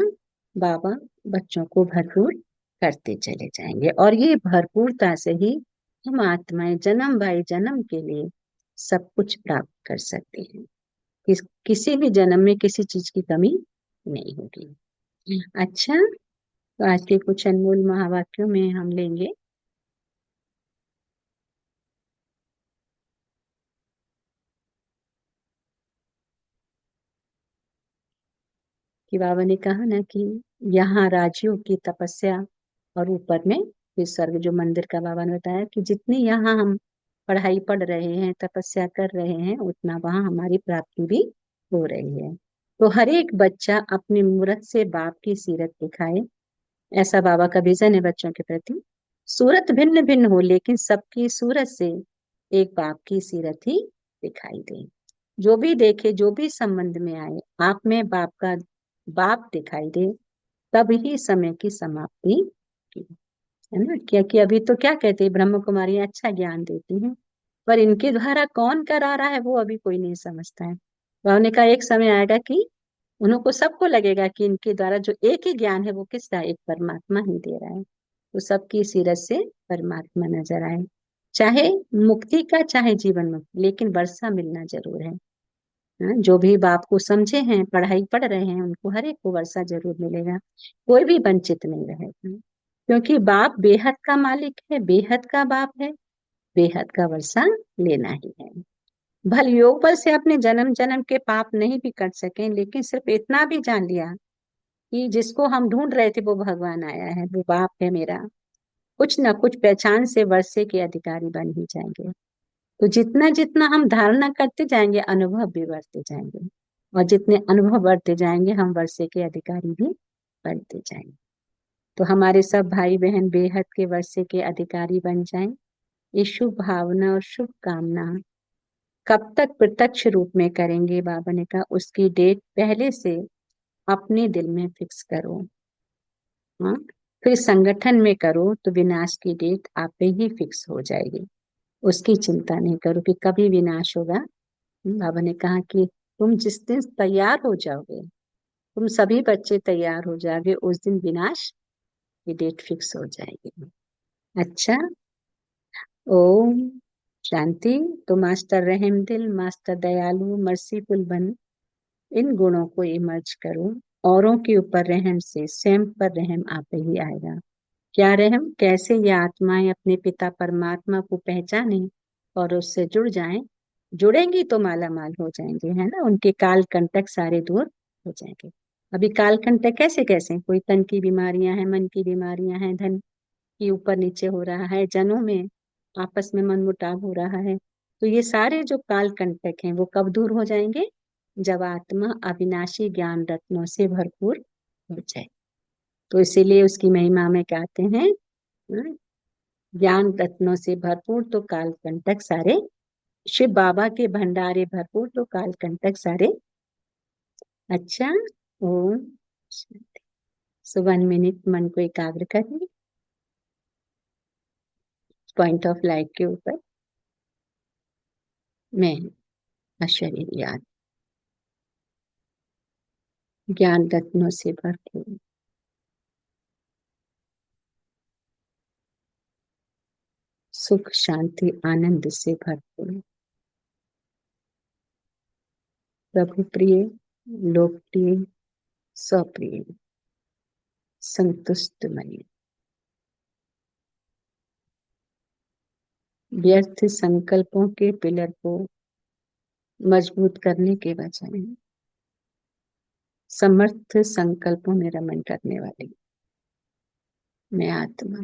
बाबा बच्चों को भरपूर करते चले जाएंगे। और ये भरपूरता से ही हम आत्माएं जन्म बाई जन्म के लिए सब कुछ प्राप्त कर सकते हैं। किसी भी जन्म में किसी चीज की कमी नहीं होगी। अच्छा, तो आज के कुछ अनमोल महावाक्यों में हम लेंगे कि बाबा ने कहा ना कि यहाँ राजियों की तपस्या और ऊपर में फिर स्वर्ग, जो मंदिर का बाबा ने बताया कि जितनी यहाँ हम पढ़ाई पढ़ रहे हैं, तपस्या कर रहे हैं, उतना वहाँ हमारी प्राप्ति भी हो रही है। तो हर एक बच्चा अपने मूरत से बाप की सीरत दिखाए, ऐसा बाबा का विजन है बच्चों के प्रति। सूरत भिन्न भिन्न हो लेकिन सबकी सूरत से एक बाप की सीरत ही दिखाई दे। जो भी देखे, जो भी संबंध में आए, आप में बाप का बाप दिखाई दे, तब ही समय की समाप्ति की, है ना। क्योंकि अभी तो क्या कहते हैं, ब्रह्म कुमारी अच्छा ज्ञान देती हैं, पर इनके द्वारा कौन करा रहा है वो अभी कोई नहीं समझता है। उन्होंने कहा एक समय आएगा कि उनको सबको लगेगा कि इनके द्वारा जो एक ही ज्ञान है वो किसका? एक परमात्मा ही दे रहा है। तो सबकी सीरत से परमात्मा नजर आए, चाहे मुक्ति का चाहे जीवन मुक्ति, लेकिन वर्षा मिलना जरूर है। हाँ, जो भी बाप को समझे हैं, पढ़ाई पढ़ रहे हैं, उनको हर एक को वर्षा जरूर मिलेगा, कोई भी वंचित नहीं रहेगा। क्योंकि बाप बेहद का मालिक है, बेहद का बाप है, बेहद का वर्षा लेना ही है। भल योग बल से अपने जन्म जन्म के पाप नहीं भी कर सके, लेकिन सिर्फ इतना भी जान लिया कि जिसको हम ढूंढ रहे थे वो भगवान आया है, वो बाप है मेरा, कुछ ना कुछ पहचान से वर्षे के अधिकारी बन ही जाएंगे। तो जितना जितना हम धारणा करते जाएंगे, अनुभव भी बढ़ते जाएंगे, और जितने अनुभव बढ़ते जाएंगे, हम वर्षे के अधिकारी भी बनते जाएंगे। तो हमारे सब भाई बहन बेहद के वर्षे के अधिकारी बन जाएं, ये शुभ भावना और शुभ कामना कब तक प्रत्यक्ष रूप में करेंगे? बाबा ने कहा उसकी डेट पहले से अपने दिल में फिक्स करो। हाँ, फिर संगठन में करो तो विनाश की डेट आप पे ही फिक्स हो जाएगी। उसकी चिंता नहीं करो कि कभी विनाश होगा। बाबा ने कहा कि तुम जिस दिन तैयार हो जाओगे, तुम सभी बच्चे तैयार हो जाओगे, उस दिन विनाश की डेट फिक्स हो जाएगी। अच्छा, ओम शांति। तो मास्टर रहम दिल, मास्टर दयालु, मर्सीफुल बन, इन गुणों को इमर्ज करो। औरों के ऊपर रहम से स्वयं पर रहम आप ही आएगा। क्या रहम? कैसे ये आत्माएं अपने पिता परमात्मा को पहचाने और उससे जुड़ जाएं। जुड़ेंगी तो माला माल हो जाएंगे, है ना, उनके काल कंटक सारे दूर हो जाएंगे। अभी काल कंटक कैसे कैसे? कोई तन की बीमारियां हैं, मन की बीमारियां हैं, धन कि ऊपर नीचे हो रहा है, जनों में आपस में मनमुटाव हो रहा है, तो ये सारे जो काल कंटक हैं वो कब दूर हो जाएंगे? जब आत्मा अविनाशी ज्ञान रत्नों से भरपूर हो जाए। तो इसीलिए उसकी महिमा में कहते हैं, हाँ, ज्ञान रत्नों से भरपूर तो काल कंटक सारे, शिव बाबा के भंडारे भरपूर तो काल कंटक सारे। अच्छा, ओम शांति। सो 1 मिनट मन को एकाग्र करें पॉइंट ऑफ लाइट के ऊपर। मैं अशरीर याद, ज्ञान रत्नों से भरपूर, सुख शांति आनंद से भरपूर, प्रभु प्रिय, लोकप्रिय, स्वप्रिय, संतुष्टमय, व्यर्थ संकल्पों के पिलर को मजबूत करने के बजाय समर्थ संकल्पों में रमन करने वाली मैं आत्मा,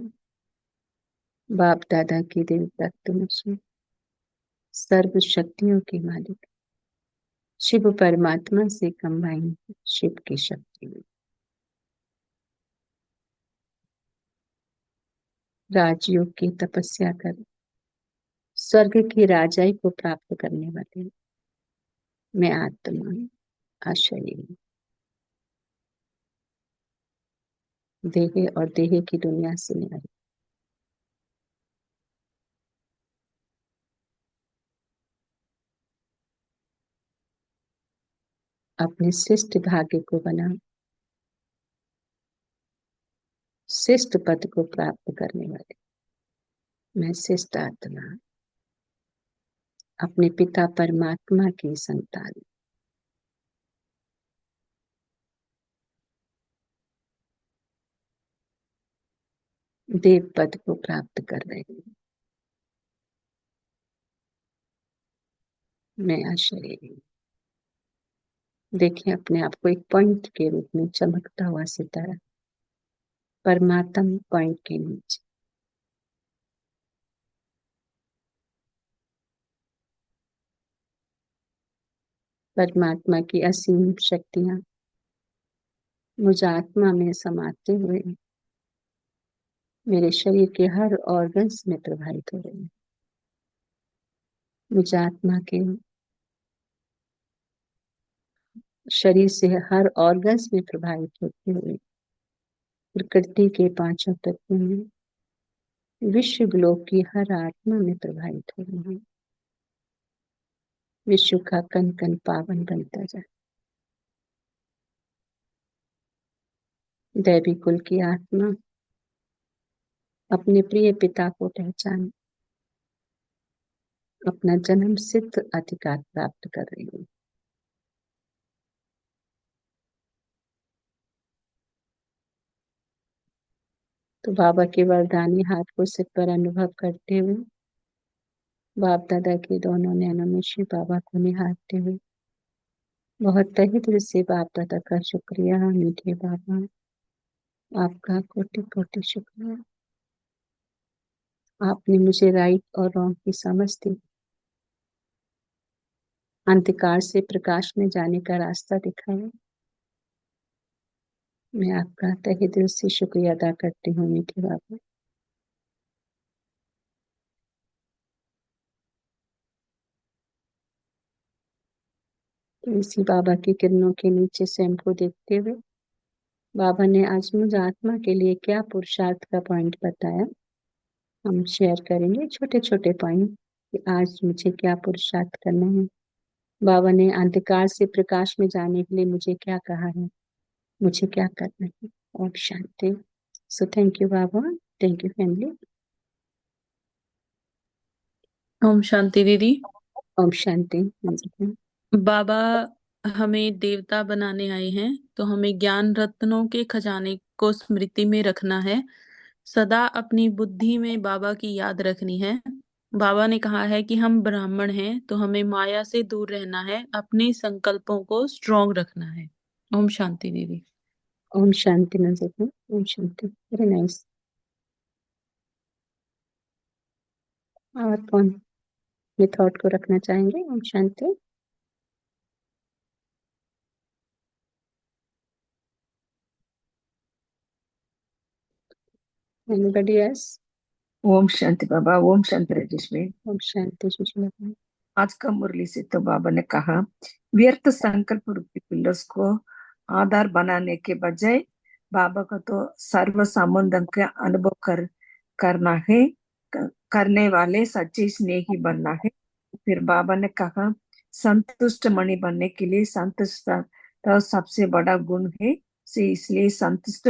बाप दादा की दिव्य तत्व मुझमें, सर्व शक्तियों की मालिक, शिव परमात्मा से कंबाइन शिव की शक्ति में, राजयोग की तपस्या कर स्वर्ग की राजाई को प्राप्त करने वाले मैं आत्मा, अशरीर, देह और देह की दुनिया से न्यारी, अपने श्रेष्ठ भाग्य को बना श्रेष्ठ पद को प्राप्त करने वाले मैं श्रेष्ठ आत्मा, अपने पिता परमात्मा की संतान, देव पद को प्राप्त कर रहे हैं मैं अशरीरी। देखिए अपने आप को एक पॉइंट के रूप में चमकता हुआ सितारा, परमात्म पॉइंट के नीचे, परमात्मा की असीम शक्तियां मुझ आत्मा में समाते हुए मेरे शरीर के हर ऑर्गन्स में प्रभावित हो रही है। मुझ आत्मा के शरीर से हर ऑर्गन्स में प्रभावित होते हुए प्रकृति के पांचों तत्वों में, विश्व ग्लोब की हर आत्मा में प्रभावित हो रही है। विश्व का कण कण पावन बनता जाए। दैवी कुल की आत्मा अपने प्रिय पिता को पहचान अपना जन्म सिद्ध अधिकार प्राप्त कर रही है। तो बाबा के वरदानी हाथ को सिर पर अनुभव करते हुए बाप दादा के दोनों नैनों में शिव बाबा को निहारते हुए बहुत तहे दिल से बाप दादा का शुक्रिया। मीठे बाबा आपका कोटि कोटि शुक्रिया। आपने मुझे राइट और रॉन्ग की समझ दी, अंधकार से प्रकाश में जाने का रास्ता दिखाया। मैं आपका तहे दिल से शुक्रिया अदा करती हूँ मीठे बाबा। तो इसी बाबा की किरणों के नीचे स्वयं को देखते हुए बाबा ने आज मुझ आत्मा के लिए क्या पुरुषार्थ का पॉइंट बताया, हम शेयर करेंगे छोटे छोटे पॉइंट कि आज मुझे क्या पुरुषार्थ करना है। बाबा ने अंधकार से प्रकाश में जाने के लिए मुझे क्या कहा है, मुझे क्या करना है। ओम शांति। सो थैंक यू बाबा, थैंक यू फैमिली। ओम शांति दीदी। ओम शांति। बाबा हमें देवता बनाने आए हैं, तो हमें ज्ञान रत्नों के खजाने को स्मृति में रखना है, सदा अपनी बुद्धि में बाबा की याद रखनी है। बाबा ने कहा है कि हम ब्राह्मण हैं, तो हमें माया से दूर रहना है, अपने संकल्पों को स्ट्रॉन्ग रखना है। ओम शांति दीदी। ओम शांति। ओम शांति। Very nice. और कौन ये थॉट को रखना चाहेंगे? ओम शांति। Anybody else? ओम शांति बाबा, ओम शांति रजस्वी। ओम शांति सुशीला बहन। आज का मुरली से तो बाबा ने कहा, व्यर्थ संकल्प रूपी पिलर्स को आधार बनाने के बजाय बाबा का तो सर्व संबंधों का अनुभव करना है, करने वाले सच्चे स्नेही बनना है। फिर बाबा ने कहा, संतुष्ट मणि बनने के लिए संतुष्ट तो सबसे बड़ा गुण है, से इसलिए संतुष्ट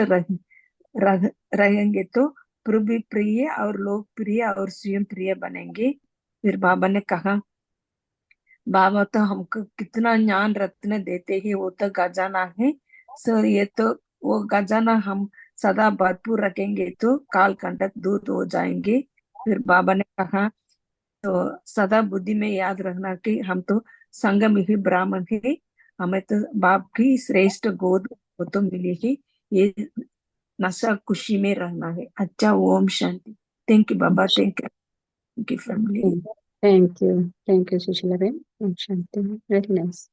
रहेंगे तो प्रभु प्रिय और लोग प्रिय और स्वयं प्रिय बनेंगे। फिर बाबा ने कहा, बाबा तो हमको कितना ज्ञान रत्न देते हैं, वो तो खजाना है। सो ये तो वो खजाना हम सदा भरपूर रखेंगे तो काल कंटक दूर हो जाएंगे। फिर बाबा ने कहा, तो सदा बुद्धि में याद रखना कि हम तो संगम ही ब्राह्मण है, हमें तो बाप की श्रेष्ठ गोद वो तो मिली है, ये नशा खुशी में रहना है। अच्छा, ओम शांति। थैंक यू बाबा, thank you family. Thank you Sushila बहन। ओम शांति। Very nice.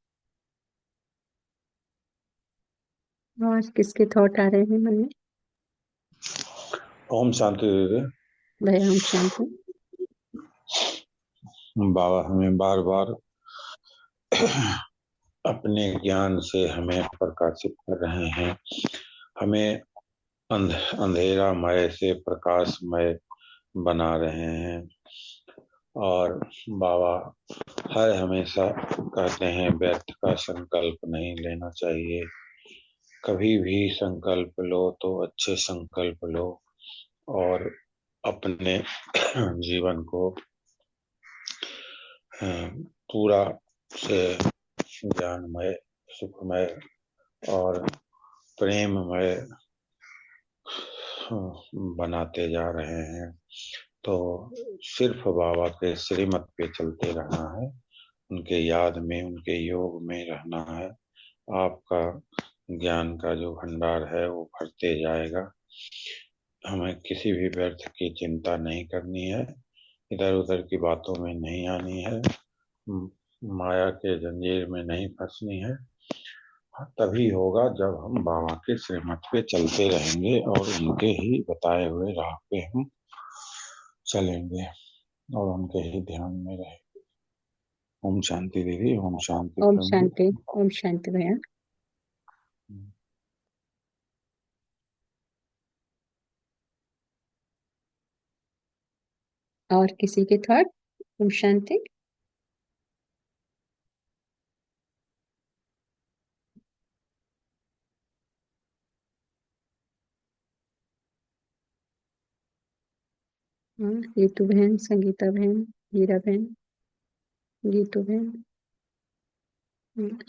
और किसके थॉट आ रहे हैं मन में? ओम शांति दीदी। भैया ओम शांति। बाबा हमें बार बार अपने ज्ञान से हमें प्रकाशित कर रहे हैं, हमें अंधेरामय से प्रकाशमय बना रहे हैं। और बाबा हर हमेशा कहते हैं, व्यर्थ का संकल्प नहीं लेना चाहिए, कभी भी संकल्प लो तो अच्छे संकल्प लो और अपने जीवन को पूरा से ज्ञानमय, सुखमय और प्रेममय बनाते जा रहे हैं। तो सिर्फ बाबा के श्रीमत पे चलते रहना है, उनके याद में, उनके योग में रहना है। आपका ज्ञान का जो भंडार है वो भरते जाएगा। हमें किसी भी व्यर्थ की चिंता नहीं करनी है, इधर उधर की बातों में नहीं आनी है, माया के जंजीर में नहीं फंसनी है। तभी होगा जब हम बाबा के श्रीमत पे चलते रहेंगे और उनके ही बताए हुए राह पे हम चलेंगे और उनके ही ध्यान में रहेंगे। ओम शांति दीदी। ओम शांति। ओम शांति। ओम शांति भैया। और किसी के थॉट? ओम शांति। रीतू बहन, संगीता बहन, हीरा बहन, गीतू बहन।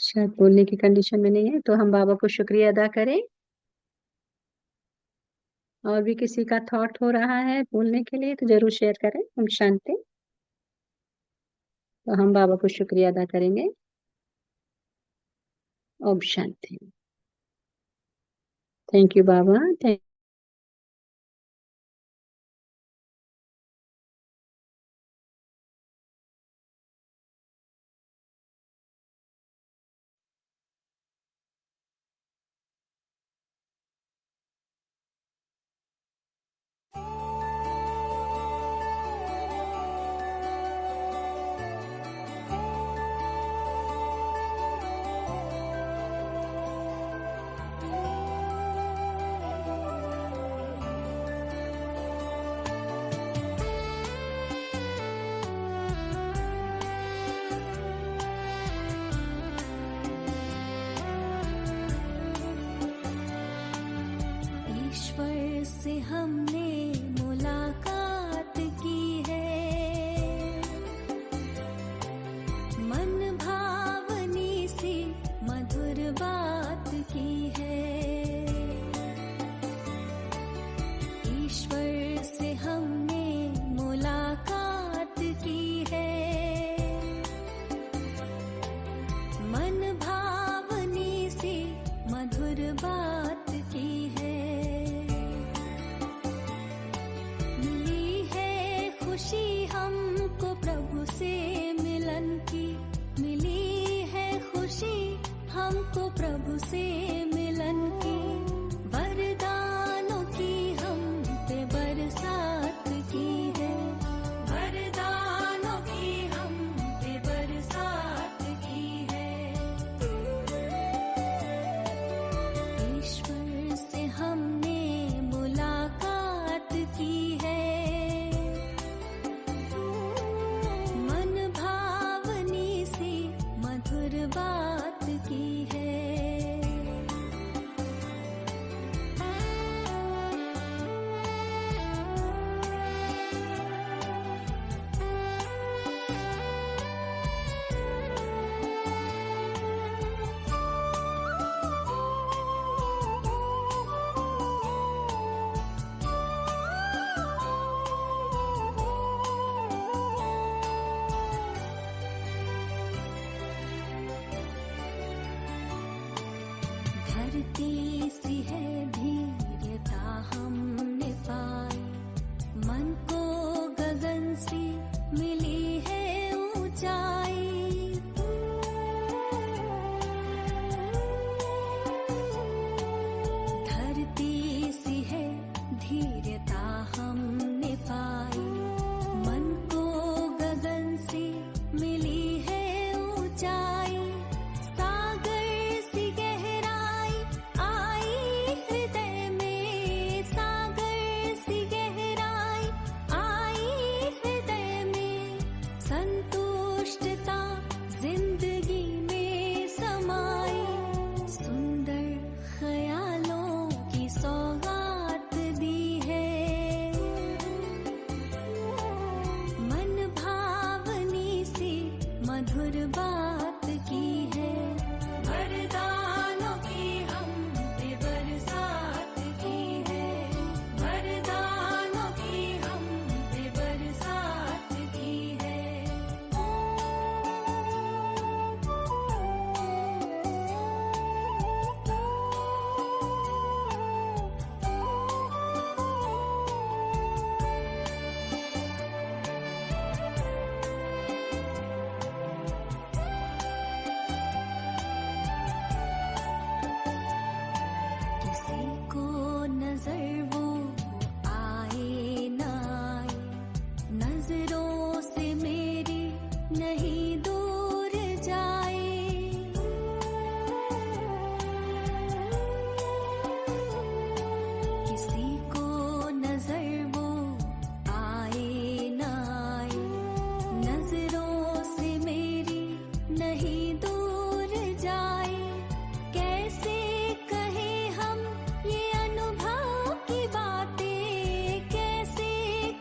शायद बोलने की कंडीशन में नहीं है, तो हम बाबा को शुक्रिया अदा करें। और भी किसी का थॉट हो रहा है बोलने के लिए तो जरूर शेयर करें। ओम शांति। तो हम बाबा को शुक्रिया अदा करेंगे। ओम शांति। थैंक यू बाबा। थैंक ईश्वर से हमने मुलाकात की है, मन भावनी सी मधुर बात की है। ईश्वर से हमने मुलाकात की है, मन भावनी सी मधुर बात की है। खुशी हम प्रभु से मिलन की, वरदानों की हम पे बरसात की है, वरदानों की हम पे बरसात की है। ईश्वर से हमने मुलाकात की है, मन भावनी सी मधुर बात की है। धरती सी है धीरता हमने पाई, मन को गगन सी मिली है ऊंचाई। धरती सी है धीरता हमने पाई, मन को गगन सी मिली है ऊंचाई। सागर सी गहराई आई हृदय में, सागर सी गहराई आई हृदय में। संतुष्टता जिंदगी में समाई, सुंदर ख्यालों की सौगात दी है। मन भावनी सी मधुर बात की है, वरदानों की हम पे बरसात की है, वरदानों की हम पे बरसात की है। किसी को नजर वो आए न आए, नजरों से मेरी नहीं दूर जाए। किसी को नजर वो आए न आए, नजरों से मेरी नहीं दूर जाए। कैसे कहे हम ये अनुभव की बातें, कैसे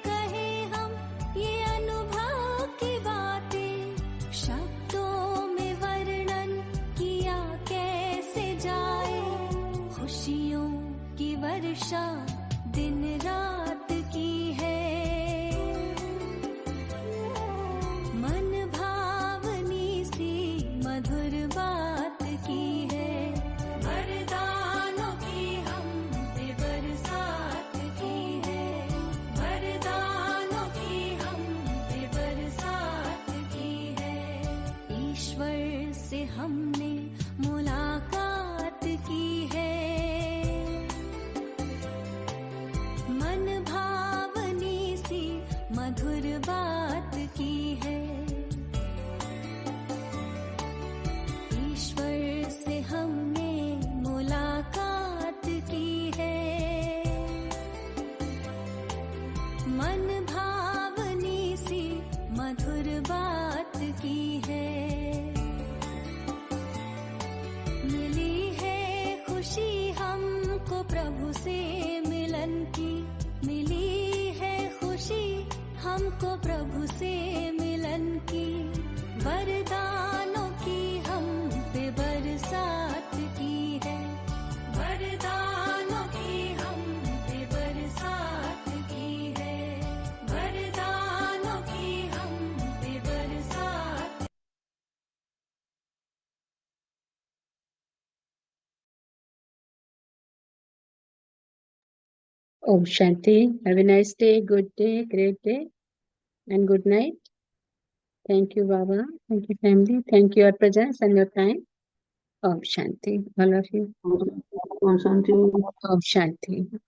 कहे हम ये अनुभव की बातें। शब्दों में वर्णन किया कैसे जाए, खुशियों की वर्षा दिन रात की है। मन भावनी सी मधुर बात की है, वरदानों की हम पे बरसात की है, वरदानों की हम पे बरसात की है। ईश्वर से हमने मुलाकात की है, मन भावनी सी मधुर बात की है। ईश्वर से हमने मुलाकात की है, मन भावनी सी मधुर बात की है। मिली है खुशी हमको प्रभु से मिलन की, मिली है खुशी हमको प्रभु से मिलन की। वरदानों की हम पे बरसात की है, वरदानों की हम पे बरसात की है, वरदानों की हम पे बरसात। Om Shanti. Have a nice day, good day, great day, and good night. Thank you, Baba. Thank you, family. Thank you, your presence and your time. ओम शांति। All of you. ओम शांति। ओम शांति।